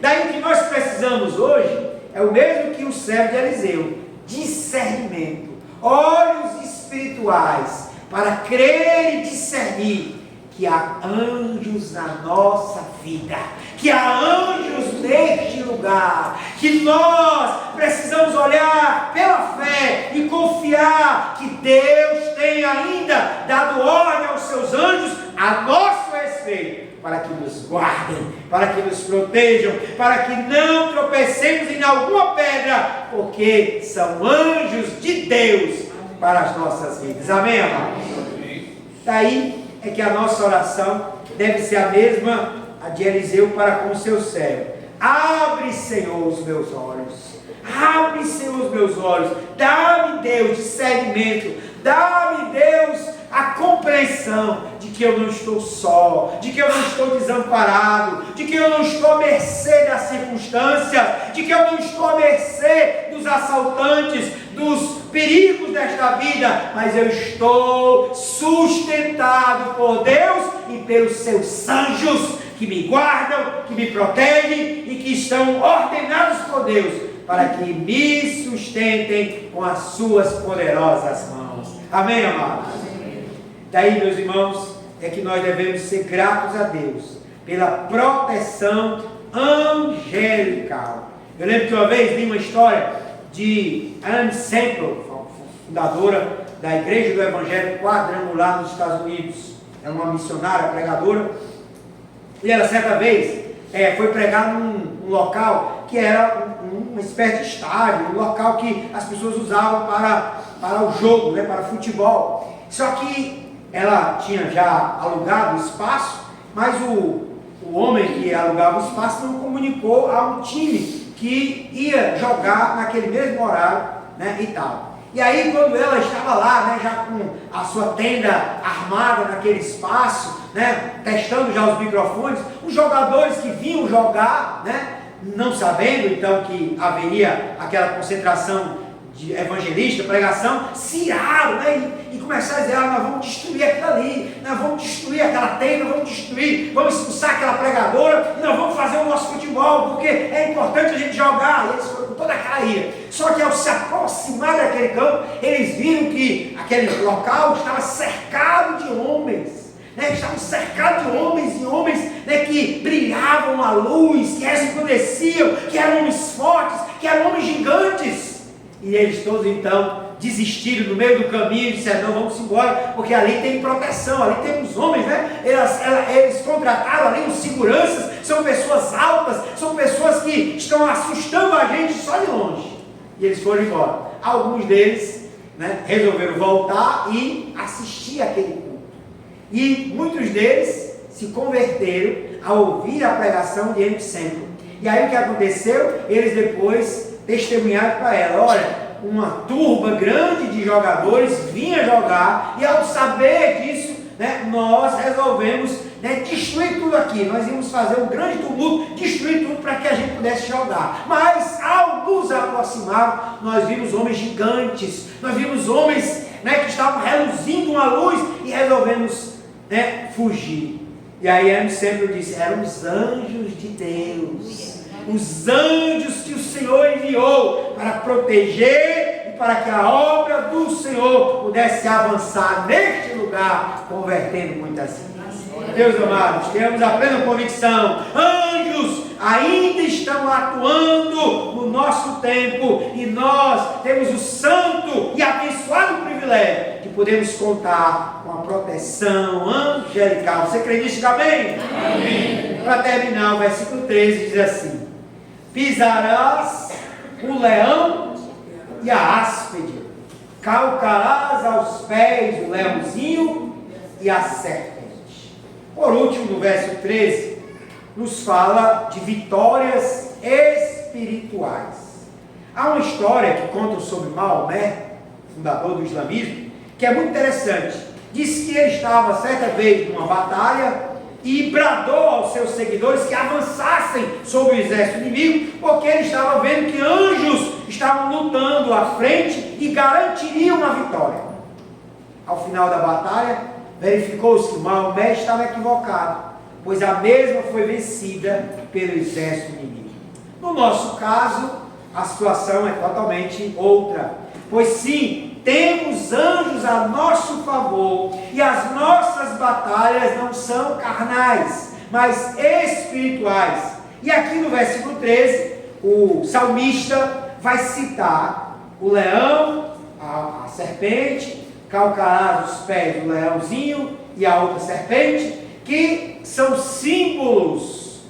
Daí o que nós precisamos hoje é é o mesmo que o servo de Eliseu: discernimento, olhos espirituais, para crer e discernir que há anjos na nossa vida, que há anjos neste lugar, que nós precisamos olhar pela fé e confiar que Deus tem ainda dado ordem aos seus anjos a nosso respeito, para que nos guardem, para que nos protejam, para que não tropecemos em alguma pedra, porque são anjos de Deus para as nossas vidas. Amém, amados? Daí é que a nossa oração deve ser a mesma a de Eliseu para com o seu servo: abre, Senhor, os meus olhos, abre, Senhor, os meus olhos, dá-me, Deus, discernimento, dá-me, Deus, a compreensão de que eu não estou só, de que eu não estou desamparado, de que eu não estou à mercê das circunstâncias, de que eu não estou à mercê dos assaltantes, dos perigos desta vida, mas eu estou sustentado por Deus e pelos seus anjos que me guardam, que me protegem e que estão ordenados por Deus para que me sustentem com as suas poderosas mãos. Amém, amados? Daí, meus irmãos, é que nós devemos ser gratos a Deus pela proteção angelical. Eu lembro que uma vez li uma história de Anne Semple, fundadora da Igreja do Evangelho Quadrangular nos Estados Unidos. É uma missionária, pregadora. E ela, certa vez, foi pregar num local que era uma espécie de estádio, um local que as pessoas usavam para o jogo, né, para futebol. Só que ela tinha já alugado o espaço, mas o homem que alugava o espaço não comunicou a um time que ia jogar naquele mesmo horário, né, e tal. E aí, quando ela estava lá, né, já com a sua tenda armada naquele espaço, né, testando já os microfones, os jogadores que vinham jogar, né, não sabendo então que haveria aquela concentração de evangelista, pregação, se iraram, né, e começaram a dizer: nós vamos destruir aquilo ali, nós vamos destruir aquela tenda, vamos expulsar aquela pregadora, e nós vamos fazer o nosso futebol, porque é importante a gente jogar. E eles foram com toda aquela ira. Só que ao se aproximar daquele campo, eles viram que aquele local estava cercado de homens, né, estavam cercados de homens e homens, né, que brilhavam a luz, que resplandeciam, que eram homens fortes, que eram homens gigantes. E eles todos então desistiram no meio do caminho e disseram: não, vamos embora, porque ali tem proteção, ali tem os homens, né? Eles contrataram ali os seguranças, são pessoas altas, são pessoas que estão assustando a gente só de longe. E eles foram embora. Alguns deles, né, resolveram voltar e assistir aquele culto. E muitos deles se converteram a ouvir a pregação de Anne Semple. E aí o que aconteceu? Eles depois testemunharam para ela: olha, uma turba grande de jogadores vinha jogar, e ao saber disso, né, nós resolvemos, né, destruir tudo aqui. Nós íamos fazer um grande tumulto, destruir tudo para que a gente pudesse jogar. Mas ao nos aproximar, nós vimos homens gigantes, nós vimos homens, né, que estavam reluzindo uma luz, e resolvemos, né, fugir. E aí Anne sempre disse: eram os anjos de Deus, os anjos que o Senhor enviou para proteger e para que a obra do Senhor pudesse avançar neste lugar, convertendo muitas vidas. Deus amados, temos a plena convicção: anjos ainda estão atuando no nosso tempo, e nós temos o santo e abençoado privilégio de podermos contar com a proteção angelical. Você crê nisso? Amém? Amém. Para terminar, o versículo 13 diz assim: pisarás o leão e a áspide, calcarás aos pés o leãozinho e a serpente. Por último, no verso 13, nos fala de vitórias espirituais. Há uma história que conta sobre Maomé, fundador do islamismo, que é muito interessante. Diz que ele estava certa vez numa batalha e bradou aos seus seguidores que avançassem sobre o exército inimigo, porque ele estava vendo que anjos estavam lutando à frente e garantiriam a vitória. Ao final da batalha, verificou-se que Maomé estava equivocado, pois a mesma foi vencida pelo exército inimigo. No nosso caso, a situação é totalmente outra. Pois sim, temos anjos a nosso favor, e as nossas batalhas não são carnais, mas espirituais. E aqui no versículo 13, o salmista vai citar o leão, a serpente, calcarás os pés do leãozinho e a outra serpente, que são símbolos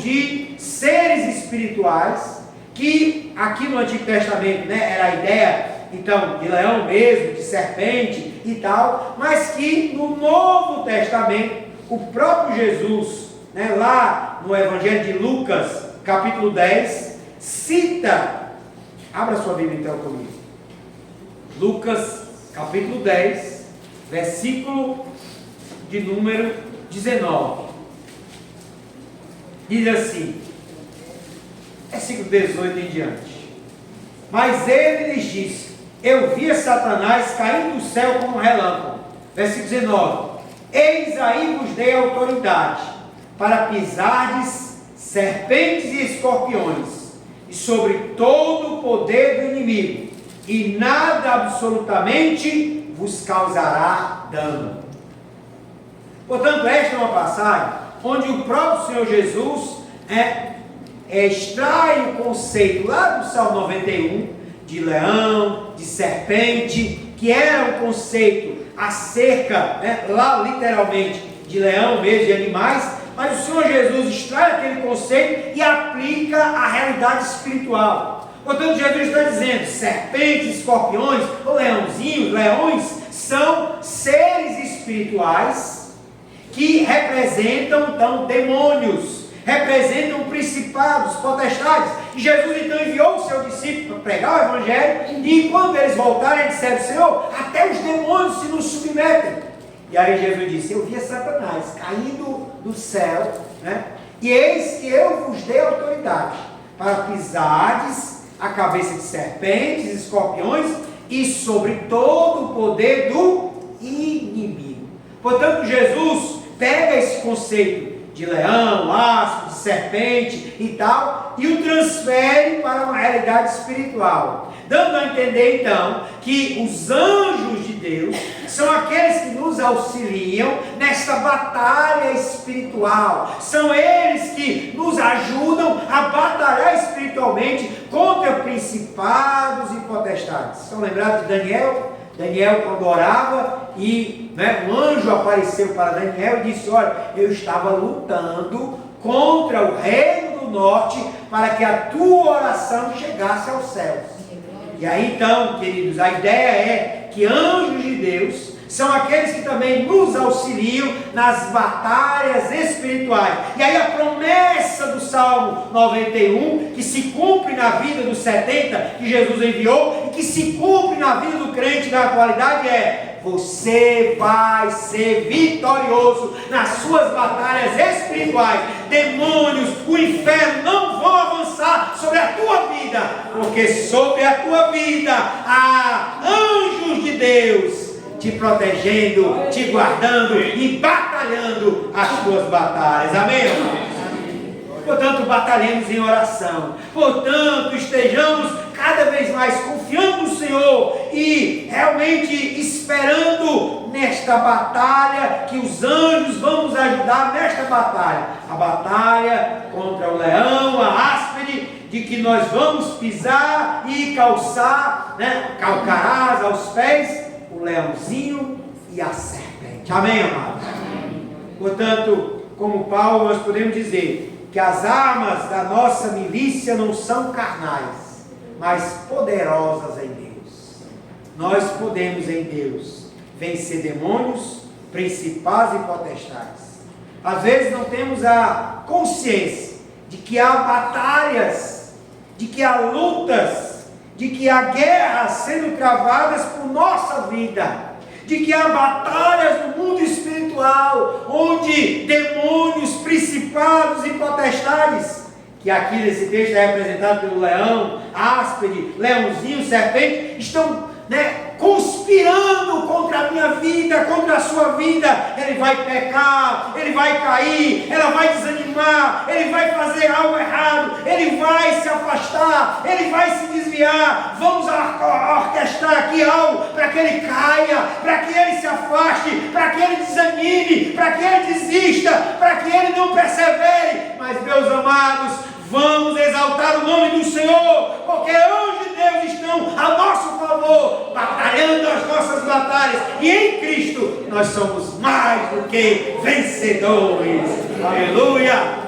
de seres espirituais, que aqui no Antigo Testamento, era a ideia, então, de leão mesmo, de serpente e tal, mas que no Novo Testamento, o próprio Jesus, lá no Evangelho de Lucas, capítulo 10, cita, abra sua Bíblia então comigo, Lucas, capítulo 10, versículo de número 19, diz assim, versículo 18 em diante: mas ele lhes disse: eu via Satanás caindo do céu como um relâmpago. Versículo 19: eis aí vos dei autoridade para pisardes serpentes e escorpiões, e sobre todo o poder do inimigo, e nada absolutamente vos causará dano. Portanto, esta é uma passagem onde o próprio Senhor Jesus extrai o conceito lá do Salmo 91, de leão, de serpente, que era um conceito acerca, lá literalmente, de leão mesmo, de animais, mas o Senhor Jesus extrai aquele conceito e aplica à realidade espiritual. Portanto, Jesus está dizendo, serpentes, escorpiões, ou leãozinhos, leões, são seres espirituais que representam, então, demônios, representam principados, potestades. E Jesus então enviou o seu discípulo para pregar o Evangelho, e quando eles voltarem, disseram: Senhor, até os demônios se nos submetem. E aí Jesus disse: eu via Satanás caindo do céu, e eis que eu vos dei autoridade para pisardes a cabeça de serpentes, escorpiões, e sobre todo o poder do inimigo. Portanto, Jesus pega esse conceito de leão, asno, de serpente e tal, e o transfere para uma realidade espiritual, dando a entender então que os anjos de Deus são aqueles que nos auxiliam nesta batalha espiritual, são eles que nos ajudam a batalhar espiritualmente contra principados e potestades. Estão lembrados de Daniel? Daniel, quando orava, e um anjo apareceu para Daniel e disse: olha, eu estava lutando contra o reino do norte para que a tua oração chegasse aos céus. E aí então, queridos, a ideia é que anjos de Deus são aqueles que também nos auxiliam nas batalhas espirituais. E aí a promessa do Salmo 91, que se cumpre na vida dos 70 que Jesus enviou, e que se cumpre na vida do crente na atualidade, é: você vai ser vitorioso nas suas batalhas espirituais. Demônios, o inferno não vão avançar sobre a tua vida, porque sobre a tua vida há anjos de Deus te protegendo, te guardando e batalhando as tuas batalhas. Amém, irmãos? Portanto, batalhemos em oração. Portanto, estejamos cada vez mais confiando no Senhor e realmente esperando nesta batalha, que os anjos vão nos ajudar nesta batalha. A batalha contra o leão, a áspide, de que nós vamos pisar e calçar, calcarás aos pés o leãozinho e a serpente. Amém, amados? Portanto, como Paulo, nós podemos dizer que as armas da nossa milícia não são carnais, mas poderosas em Deus. Nós podemos em Deus vencer demônios, principados e potestades. Às vezes não temos a consciência de que há batalhas, de que há lutas, de que há guerras sendo travadas por nossa vida, de que há batalhas no mundo espiritual, onde demônios, principados e potestades, que aqui nesse texto é representado pelo leão, áspide, leãozinho, serpente, estão conspirando conspirando contra a minha vida, contra a sua vida, ele vai pecar, ele vai cair, ela vai desanimar, ele vai fazer algo errado, ele vai se afastar, ele vai se desviar. Vamos orquestrar aqui algo para que ele caia, para que ele se afaste, para que ele desanime, para que ele desista, para que ele não persevere. Mas, meus amados, vamos exaltar o nome do Senhor, porque anjos de Deus estão a nosso favor, batalhando as nossas batalhas, e em Cristo nós somos mais do que vencedores. Aleluia!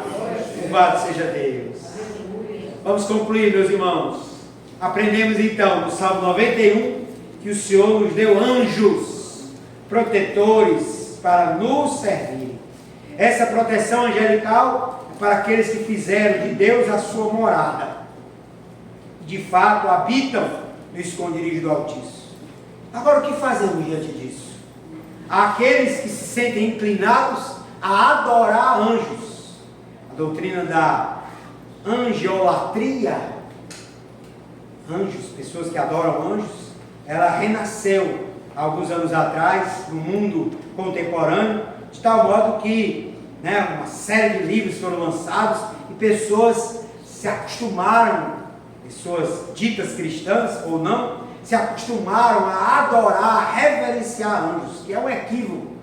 Louvado seja Deus. Vamos concluir, meus irmãos. Aprendemos então no Salmo 91 que o Senhor nos deu anjos protetores para nos servir. Essa proteção angelical é para aqueles que fizeram de Deus a sua morada, de fato habitam no esconderijo do Altíssimo. Agora, o que fazemos diante disso? Há aqueles que se sentem inclinados a adorar anjos. A doutrina da angiolatria, anjos, pessoas que adoram anjos, ela renasceu alguns anos atrás no mundo contemporâneo, de tal modo que uma série de livros foram lançados e pessoas se acostumaram, pessoas ditas cristãs ou não, se acostumaram a adorar, a reverenciar anjos, que é um equívoco.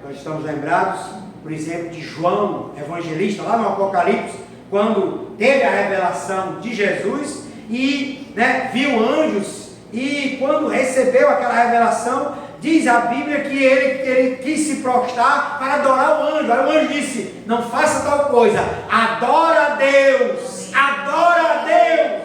Nós estamos lembrados, por exemplo, de João, evangelista, lá no Apocalipse, quando teve a revelação de Jesus e viu anjos, e quando recebeu aquela revelação, diz a Bíblia que ele quis se prostrar para adorar o anjo. Aí o anjo disse: não faça tal coisa, adora a Deus, adora a Deus.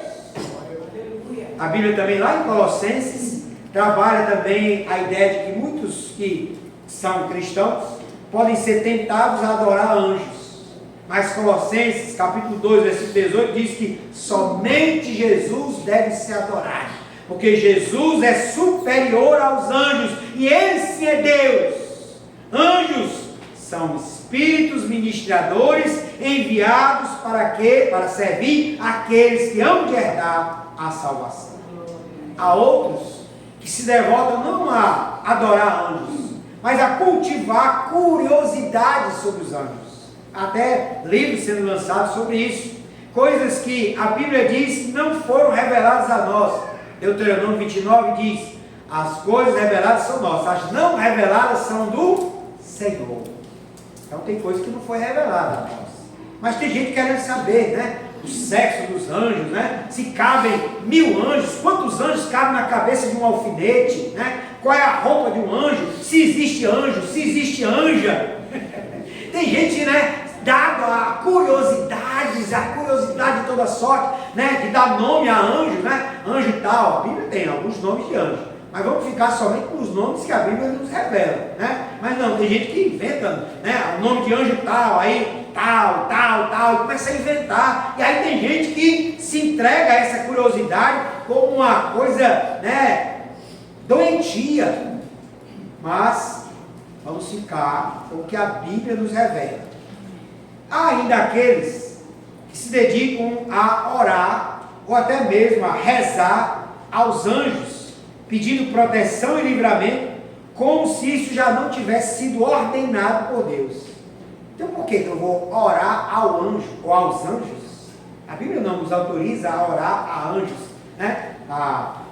A Bíblia também, lá em Colossenses, trabalha também a ideia de que muitos que são cristãos podem ser tentados a adorar anjos. Mas Colossenses, capítulo 2, versículo 18, diz que somente Jesus deve ser adorado, porque Jesus é superior aos anjos, e Ele sim é Deus. Anjos são espíritos ministradores enviados para servir aqueles que hão de herdar a salvação. Há outros que se devotam não a adorar anjos, mas a cultivar curiosidade sobre os anjos. Até livros sendo lançados sobre isso, coisas que a Bíblia diz não foram reveladas a nós. Deuteronômio 29 diz: as coisas reveladas são nossas, as não reveladas são do Senhor. Então tem coisa que não foi revelada a nós, mas tem gente querendo saber, o sexo dos anjos, se cabem 1000 anjos, quantos anjos cabem na cabeça de um alfinete, qual é a roupa de um anjo, se existe anjo, se existe anja. Tem gente, dado a curiosidades, a curiosidade de toda sorte, de dar nome a anjo, anjo tal. A Bíblia tem alguns nomes de anjo, mas vamos ficar somente com os nomes que a Bíblia nos revela, Mas não, tem gente que inventa, o nome de anjo tal, aí tal, e começa a inventar. E aí tem gente que se entrega a essa curiosidade como uma coisa, doentia. Mas vamos ficar com o que a Bíblia nos revela. Há ainda aqueles que se dedicam a orar, ou até mesmo a rezar aos anjos, pedindo proteção e livramento, como se isso já não tivesse sido ordenado por Deus. Então por que eu vou orar ao anjo, ou aos anjos? A Bíblia não nos autoriza a orar a anjos,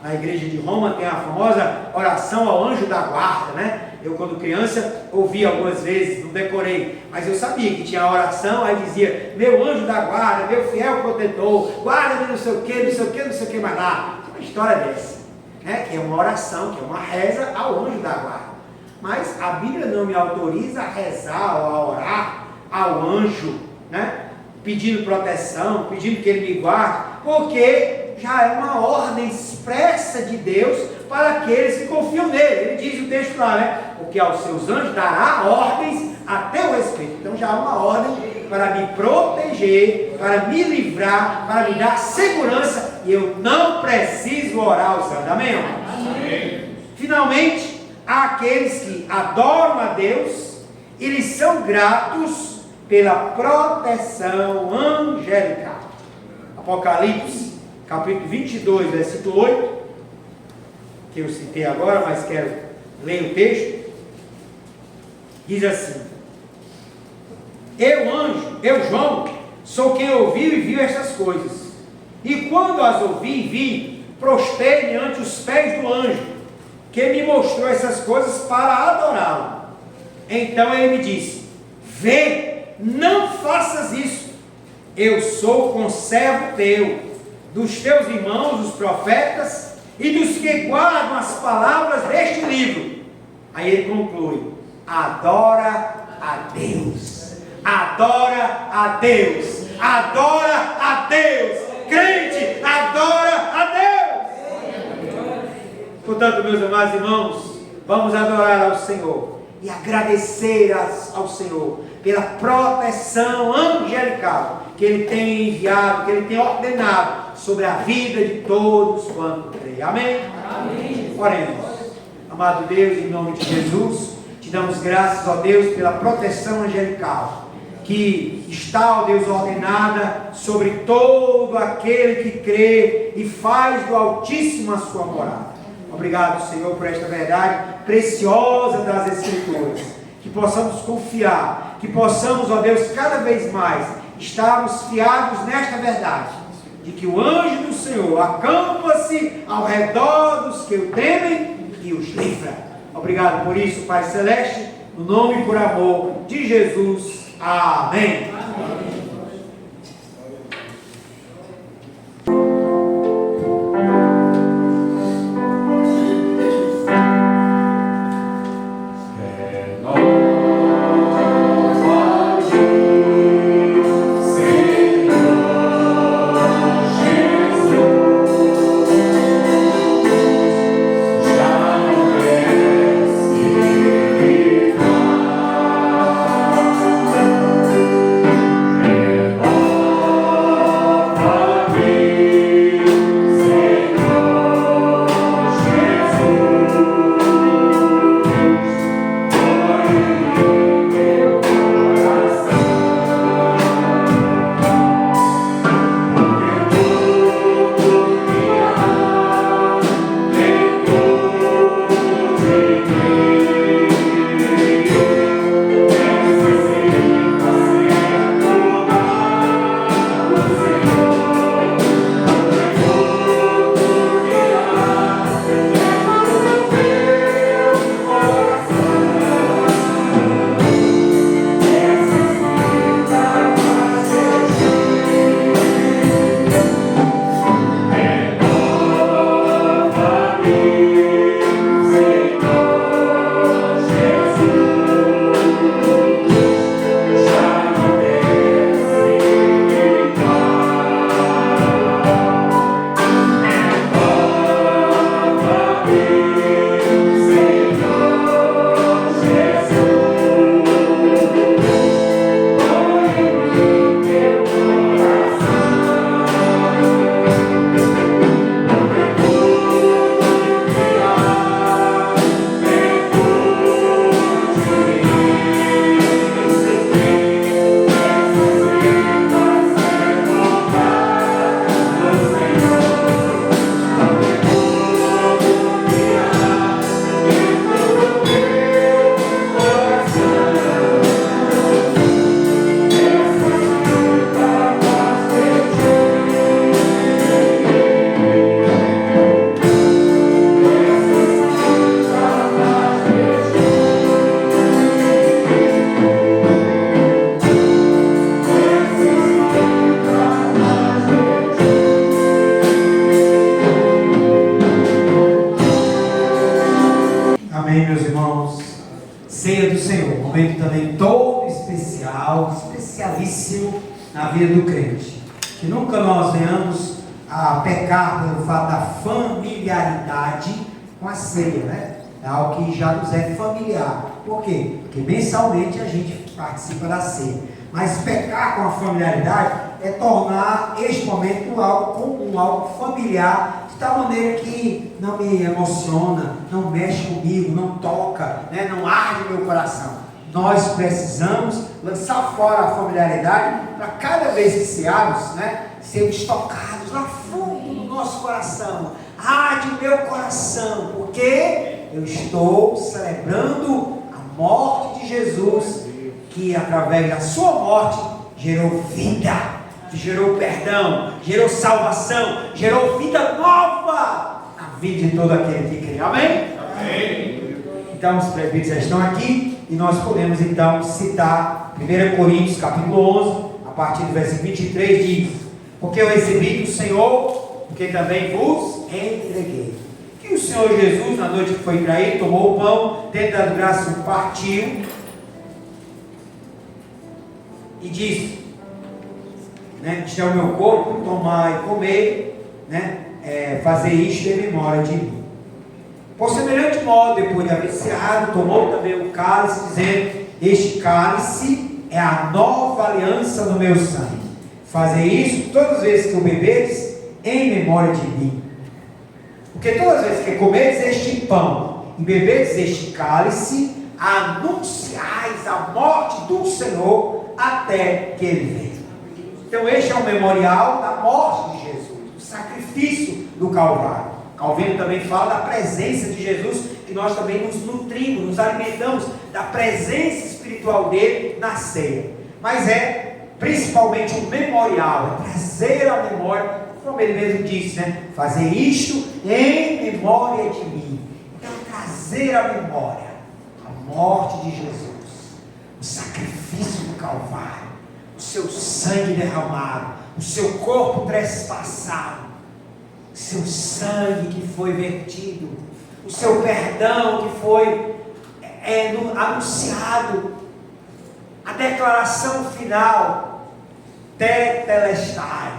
Na igreja de Roma tem a famosa oração ao anjo da guarda, Eu, quando criança, ouvi algumas vezes, não decorei, mas eu sabia que tinha a oração, aí dizia: meu anjo da guarda, meu fiel protetor, guarda-me não sei o que mais lá. Tem uma história dessa, que é uma oração, que é uma reza ao anjo da guarda. Mas a Bíblia não me autoriza a rezar ou a orar ao anjo, pedindo proteção, pedindo que ele me guarde, porque já é uma ordem expressa de Deus para aqueles que confiam nele. Ele diz o texto lá, porque aos seus anjos dará ordens a teu respeito. Então já há uma ordem para me proteger, para me livrar, para me dar segurança, e eu não preciso orar aos anjos. Amém? Amém. Finalmente, há aqueles que adoram a Deus e lhes são gratos pela proteção angelical. Apocalipse capítulo 22, versículo 8, que eu citei agora, mas quero ler o texto. Diz assim: eu João, sou quem ouviu e viu estas coisas. E quando as ouvi e vi, prostrei-me ante os pés do anjo, que me mostrou essas coisas para adorá-lo. Então ele me disse: vê, não faças isso. Eu sou conservo teu, dos teus irmãos, os profetas, e dos que guardam as palavras deste livro. Aí ele conclui: adora a Deus, adora a Deus, adora a Deus, crente, adora a Deus. Portanto, meus amados irmãos, vamos adorar ao Senhor e agradecer ao Senhor pela proteção angelical que Ele tem enviado, que Ele tem ordenado sobre a vida de todos quanto creem. Amém? Amém. Oremos. Amado Deus, em nome de Jesus, te damos graças, ó Deus, pela proteção angelical que está, ó Deus, ordenada sobre todo aquele que crê e faz do Altíssimo a sua morada. Obrigado, Senhor, por esta verdade preciosa das Escrituras. Que possamos confiar, que possamos, ó Deus, cada vez mais estarmos fiados nesta verdade, de que o anjo do Senhor acampa-se ao redor dos que o temem e os livra. Obrigado por isso, Pai Celeste, no nome e por amor de Jesus. Amém. Amém. Especialíssimo na vida do crente, que nunca nós venhamos a pecar pelo fato da familiaridade com a ceia, né? É algo que já nos é familiar. Por quê? Porque mensalmente a gente participa da ceia. Mas pecar com a familiaridade é tornar este momento algo comum, algo familiar, de tal maneira que não me emociona, não mexe comigo, não toca, né? Não arde meu coração. Nós precisamos lançar fora a familiaridade para cada vez que cearmos, né, sermos tocados lá fundo no nosso coração. Arde o meu coração, porque eu estou celebrando a morte de Jesus, que através da sua morte gerou vida, gerou perdão, gerou salvação, gerou vida nova na vida de todo aquele que crê. Amém? Amém. Então os presbíteros já estão aqui e nós podemos então citar 1 Coríntios capítulo 11, a partir do versículo 23 diz: porque eu recebi do Senhor, porque também vos entreguei. Que o Senhor Jesus, na noite que foi traído, tomou o pão, tendo dado graça, o partiu e disse, né, este é o meu corpo, tomai e comer, né, fazer isto em memória de mim. Por semelhante modo, depois de haver ceado, tomou também o cálice, dizendo: este cálice é a nova aliança no meu sangue. Fazei isso todas as vezes que o bebedes, em memória de mim. Porque todas as vezes que comedes este pão e bebedes este cálice, anunciais a morte do Senhor até que ele venha. Então este é o memorial da morte de Jesus, do sacrifício do Calvário. Calvino também fala da presença de Jesus, que nós também nos nutrimos, nos alimentamos da presença espiritual dele na ceia. Mas é principalmente um memorial, é trazer a memória, como ele mesmo disse, né? Fazer isto em memória de mim. Então trazer a memória, a morte de Jesus, o sacrifício do Calvário, o seu sangue derramado, o seu corpo trespassado, o seu sangue que foi vertido, o seu perdão que foi anunciado, a declaração final, tetelestai,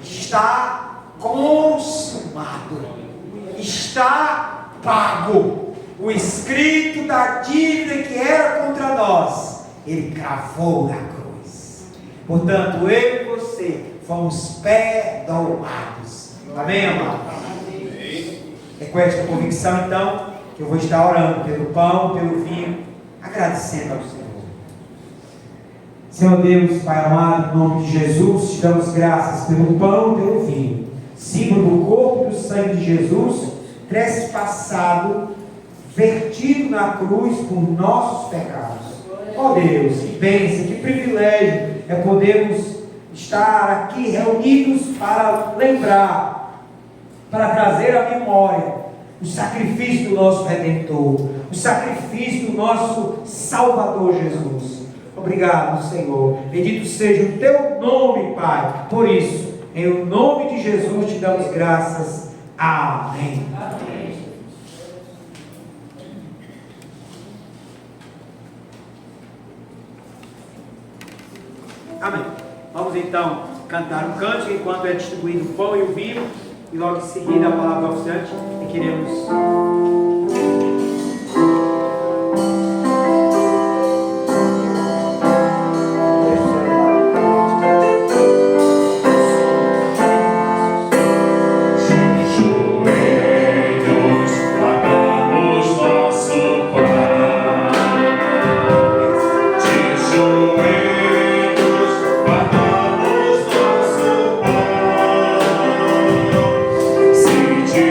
está consumado, está pago. O escrito da dívida que era contra nós, ele cravou na cruz. Portanto, eu e você fomos perdoados. Amém, amado? É com esta convicção, então, que eu vou estar orando pelo pão, pelo vinho, agradecendo ao Senhor. Senhor Deus, Pai amado, em nome de Jesus, te damos graças pelo pão e pelo vinho, símbolo do corpo e do sangue de Jesus, trespassado, vertido na cruz por nossos pecados. Ó Deus, que bênção, que privilégio é podermos estar aqui reunidos para lembrar, para trazer à memória o sacrifício do nosso Redentor, o sacrifício do nosso Salvador Jesus. Obrigado, Senhor. Bendito seja o teu nome, Pai. Por isso, em nome de Jesus te damos graças. Amém. Amém. Amém. Vamos então cantar um cântico enquanto é distribuído o pão e o vinho, e logo em seguida a palavra oficiante, e queremos Se te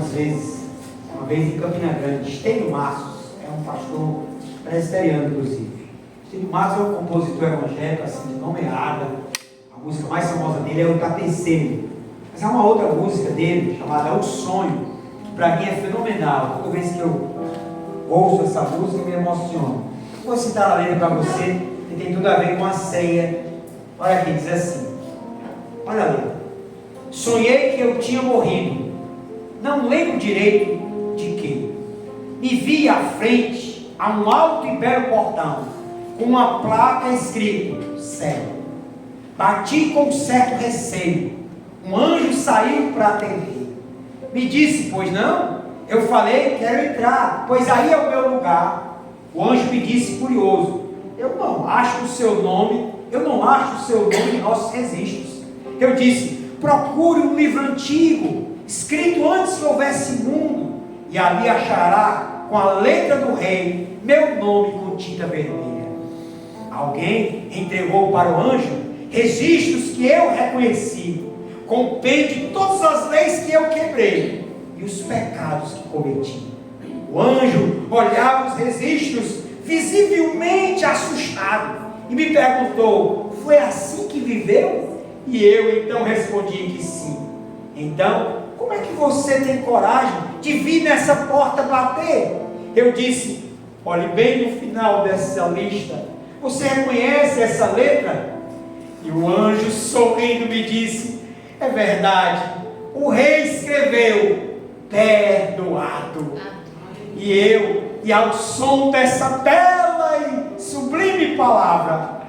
algumas vezes, uma vez em Campina Grande, Estênio Massos, é um pastor presbiteriano, inclusive. Estênio Massos é um compositor evangélico, assim, de nomeada. A música mais famosa dele é o Tapeceiro. Mas há uma outra música dele, chamada O Sonho, que para mim é fenomenal. Toda vez que eu ouço essa música, eu me emociono. Vou citar a letra para você, que tem tudo a ver com a ceia. Olha aqui, diz assim. Olha a letra. Sonhei que eu tinha morrido. Não lembro direito de quê. Me vi à frente, a um alto e belo portão, com uma placa escrito, céu. Bati com certo receio. Um anjo saiu para atender. Me disse, pois não? Eu falei, quero entrar, pois aí é o meu lugar. O anjo me disse, curioso, eu não acho o seu nome em nossos registros. Eu disse, procure um livro antigo, escrito antes que houvesse mundo, e ali achará, com a letra do rei, meu nome com tinta vermelha. Alguém entregou para o anjo registros que eu reconheci, compende todas as leis que eu quebrei e os pecados que cometi. O anjo olhava os registros, visivelmente assustado, e me perguntou, foi assim que viveu? E eu então respondi que sim. Então, como é que você tem coragem de vir nessa porta bater? Eu disse, olhe bem no final dessa lista, você reconhece essa letra? E o anjo sorrindo me disse, é verdade, o rei escreveu, perdoado. E ao som dessa bela e sublime palavra,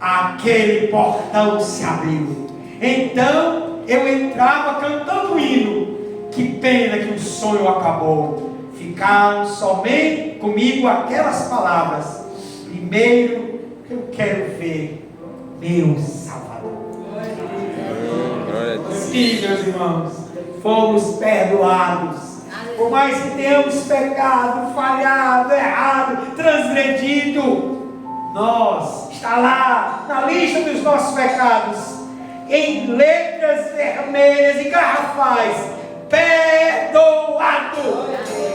aquele portão se abriu. Então eu entrava cantando o hino. Que pena que o sonho acabou. Ficaram somente comigo aquelas palavras. Primeiro eu quero ver meu Salvador. Sim, meus irmãos, fomos perdoados. Por mais que tenhamos pecado, falhado, errado, transgredido, nós, está lá na lista dos nossos pecados, em letras vermelhas e garrafais, perdoado,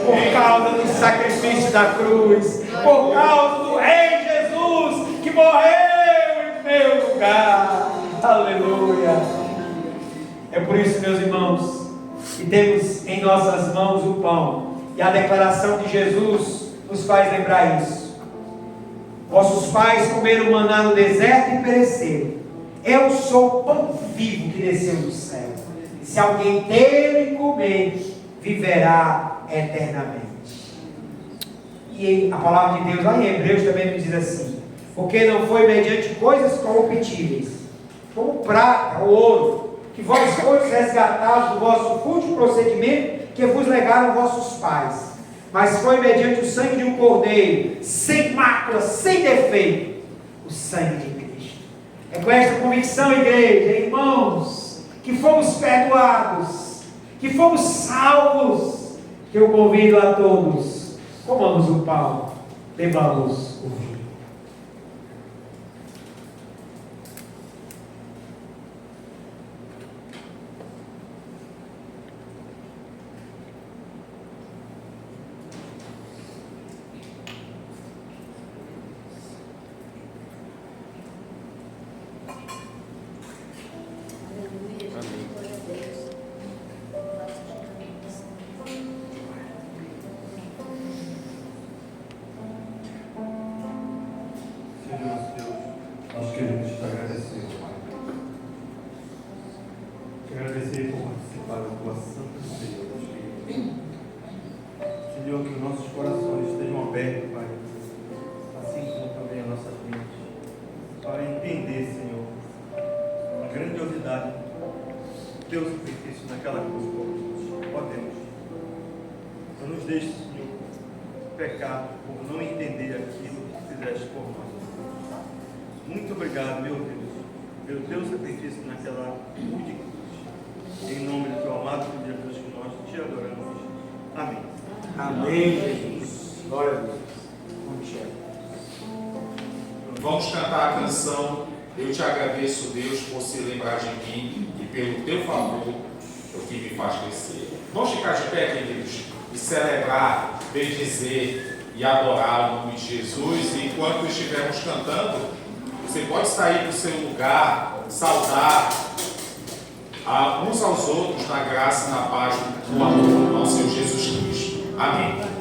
por causa do sacrifício da cruz, por causa do Rei Jesus, que morreu em meu lugar. Aleluia. É por isso, meus irmãos, que temos em nossas mãos o pão, e a declaração de Jesus nos faz lembrar isso. Vossos pais comeram maná no deserto e pereceram. Eu sou o pão vivo que desceu do céu. E se alguém dele comer, viverá eternamente. E a palavra de Deus lá em Hebreus também nos diz assim, porque não foi mediante coisas corruptíveis, como prata ou ouro, que vós fostes resgatados do vosso fútil procedimento que vos legaram vossos pais, mas foi mediante o sangue de um cordeiro, sem mácula, sem defeito, o sangue de Cristo. É com esta convicção, igreja, irmãos, que fomos perdoados, que fomos salvos, que eu convido a todos, comamos o pão, bebamos o vinho. Senhor, que os nossos corações estejam abertos, Pai, assim como também as nossas mentes, para entender, Senhor, a grandiosidade do Teu sacrifício naquela cruz, ó Deus. Não nos deixe, Senhor, pecar por não entender aquilo que fizeste por nós. Muito obrigado, meu Deus, pelo Teu sacrifício naquela cruz de cruz. Em nome do Teu amado Filho Jesus, que nós te adoramos. Amém. Amém, Jesus. Glória a Deus. Vamos cantar a canção Eu Te Agradeço, Deus, por se lembrar de mim e pelo Teu favor, o que me faz crescer. Vamos ficar de pé, queridos, e celebrar, bendizer e adorar o nome de Jesus. E enquanto estivermos cantando, você pode sair do seu lugar, saudar uns aos outros na graça e na paz do amor do nosso Senhor Jesus Cristo. Amém.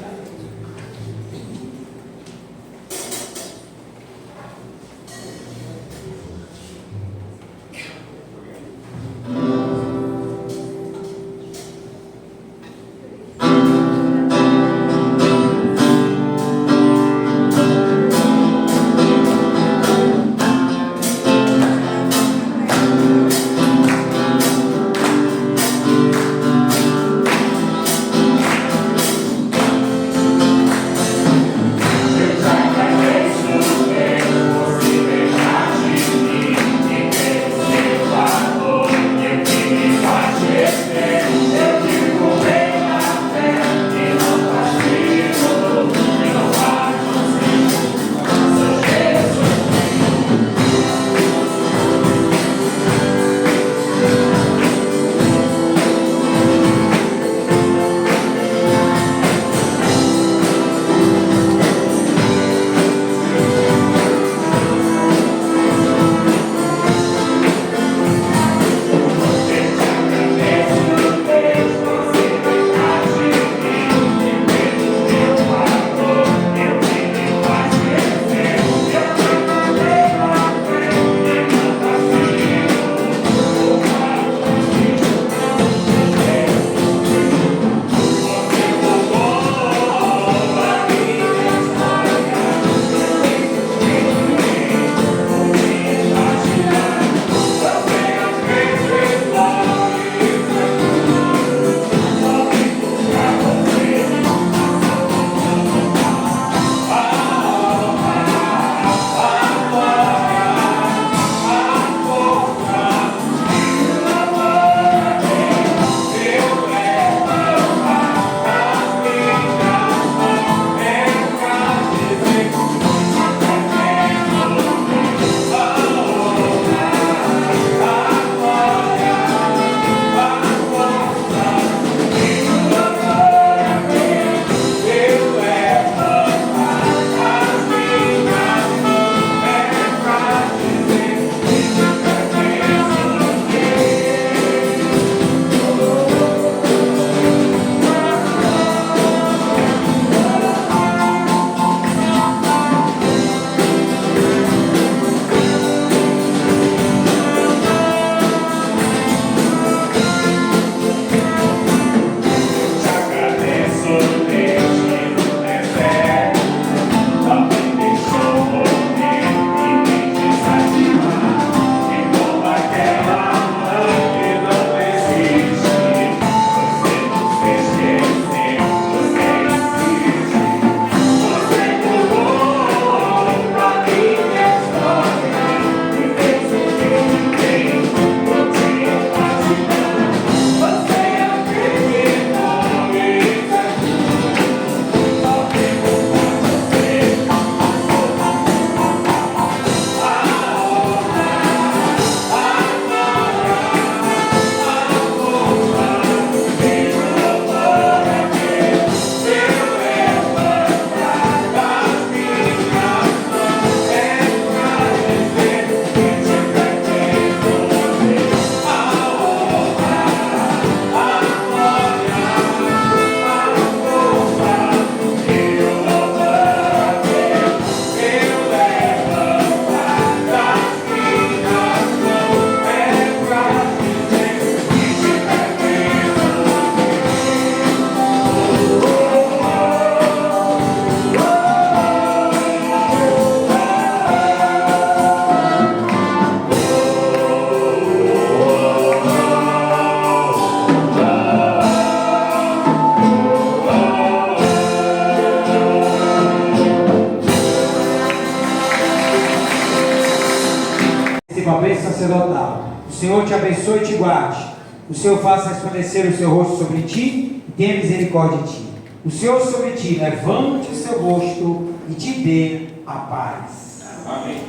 sacerdotal. O Senhor te abençoe e te guarde. O Senhor faça resplandecer o seu rosto sobre ti e tenha misericórdia de ti. O Senhor sobre ti levante o seu rosto e te dê a paz. Amém.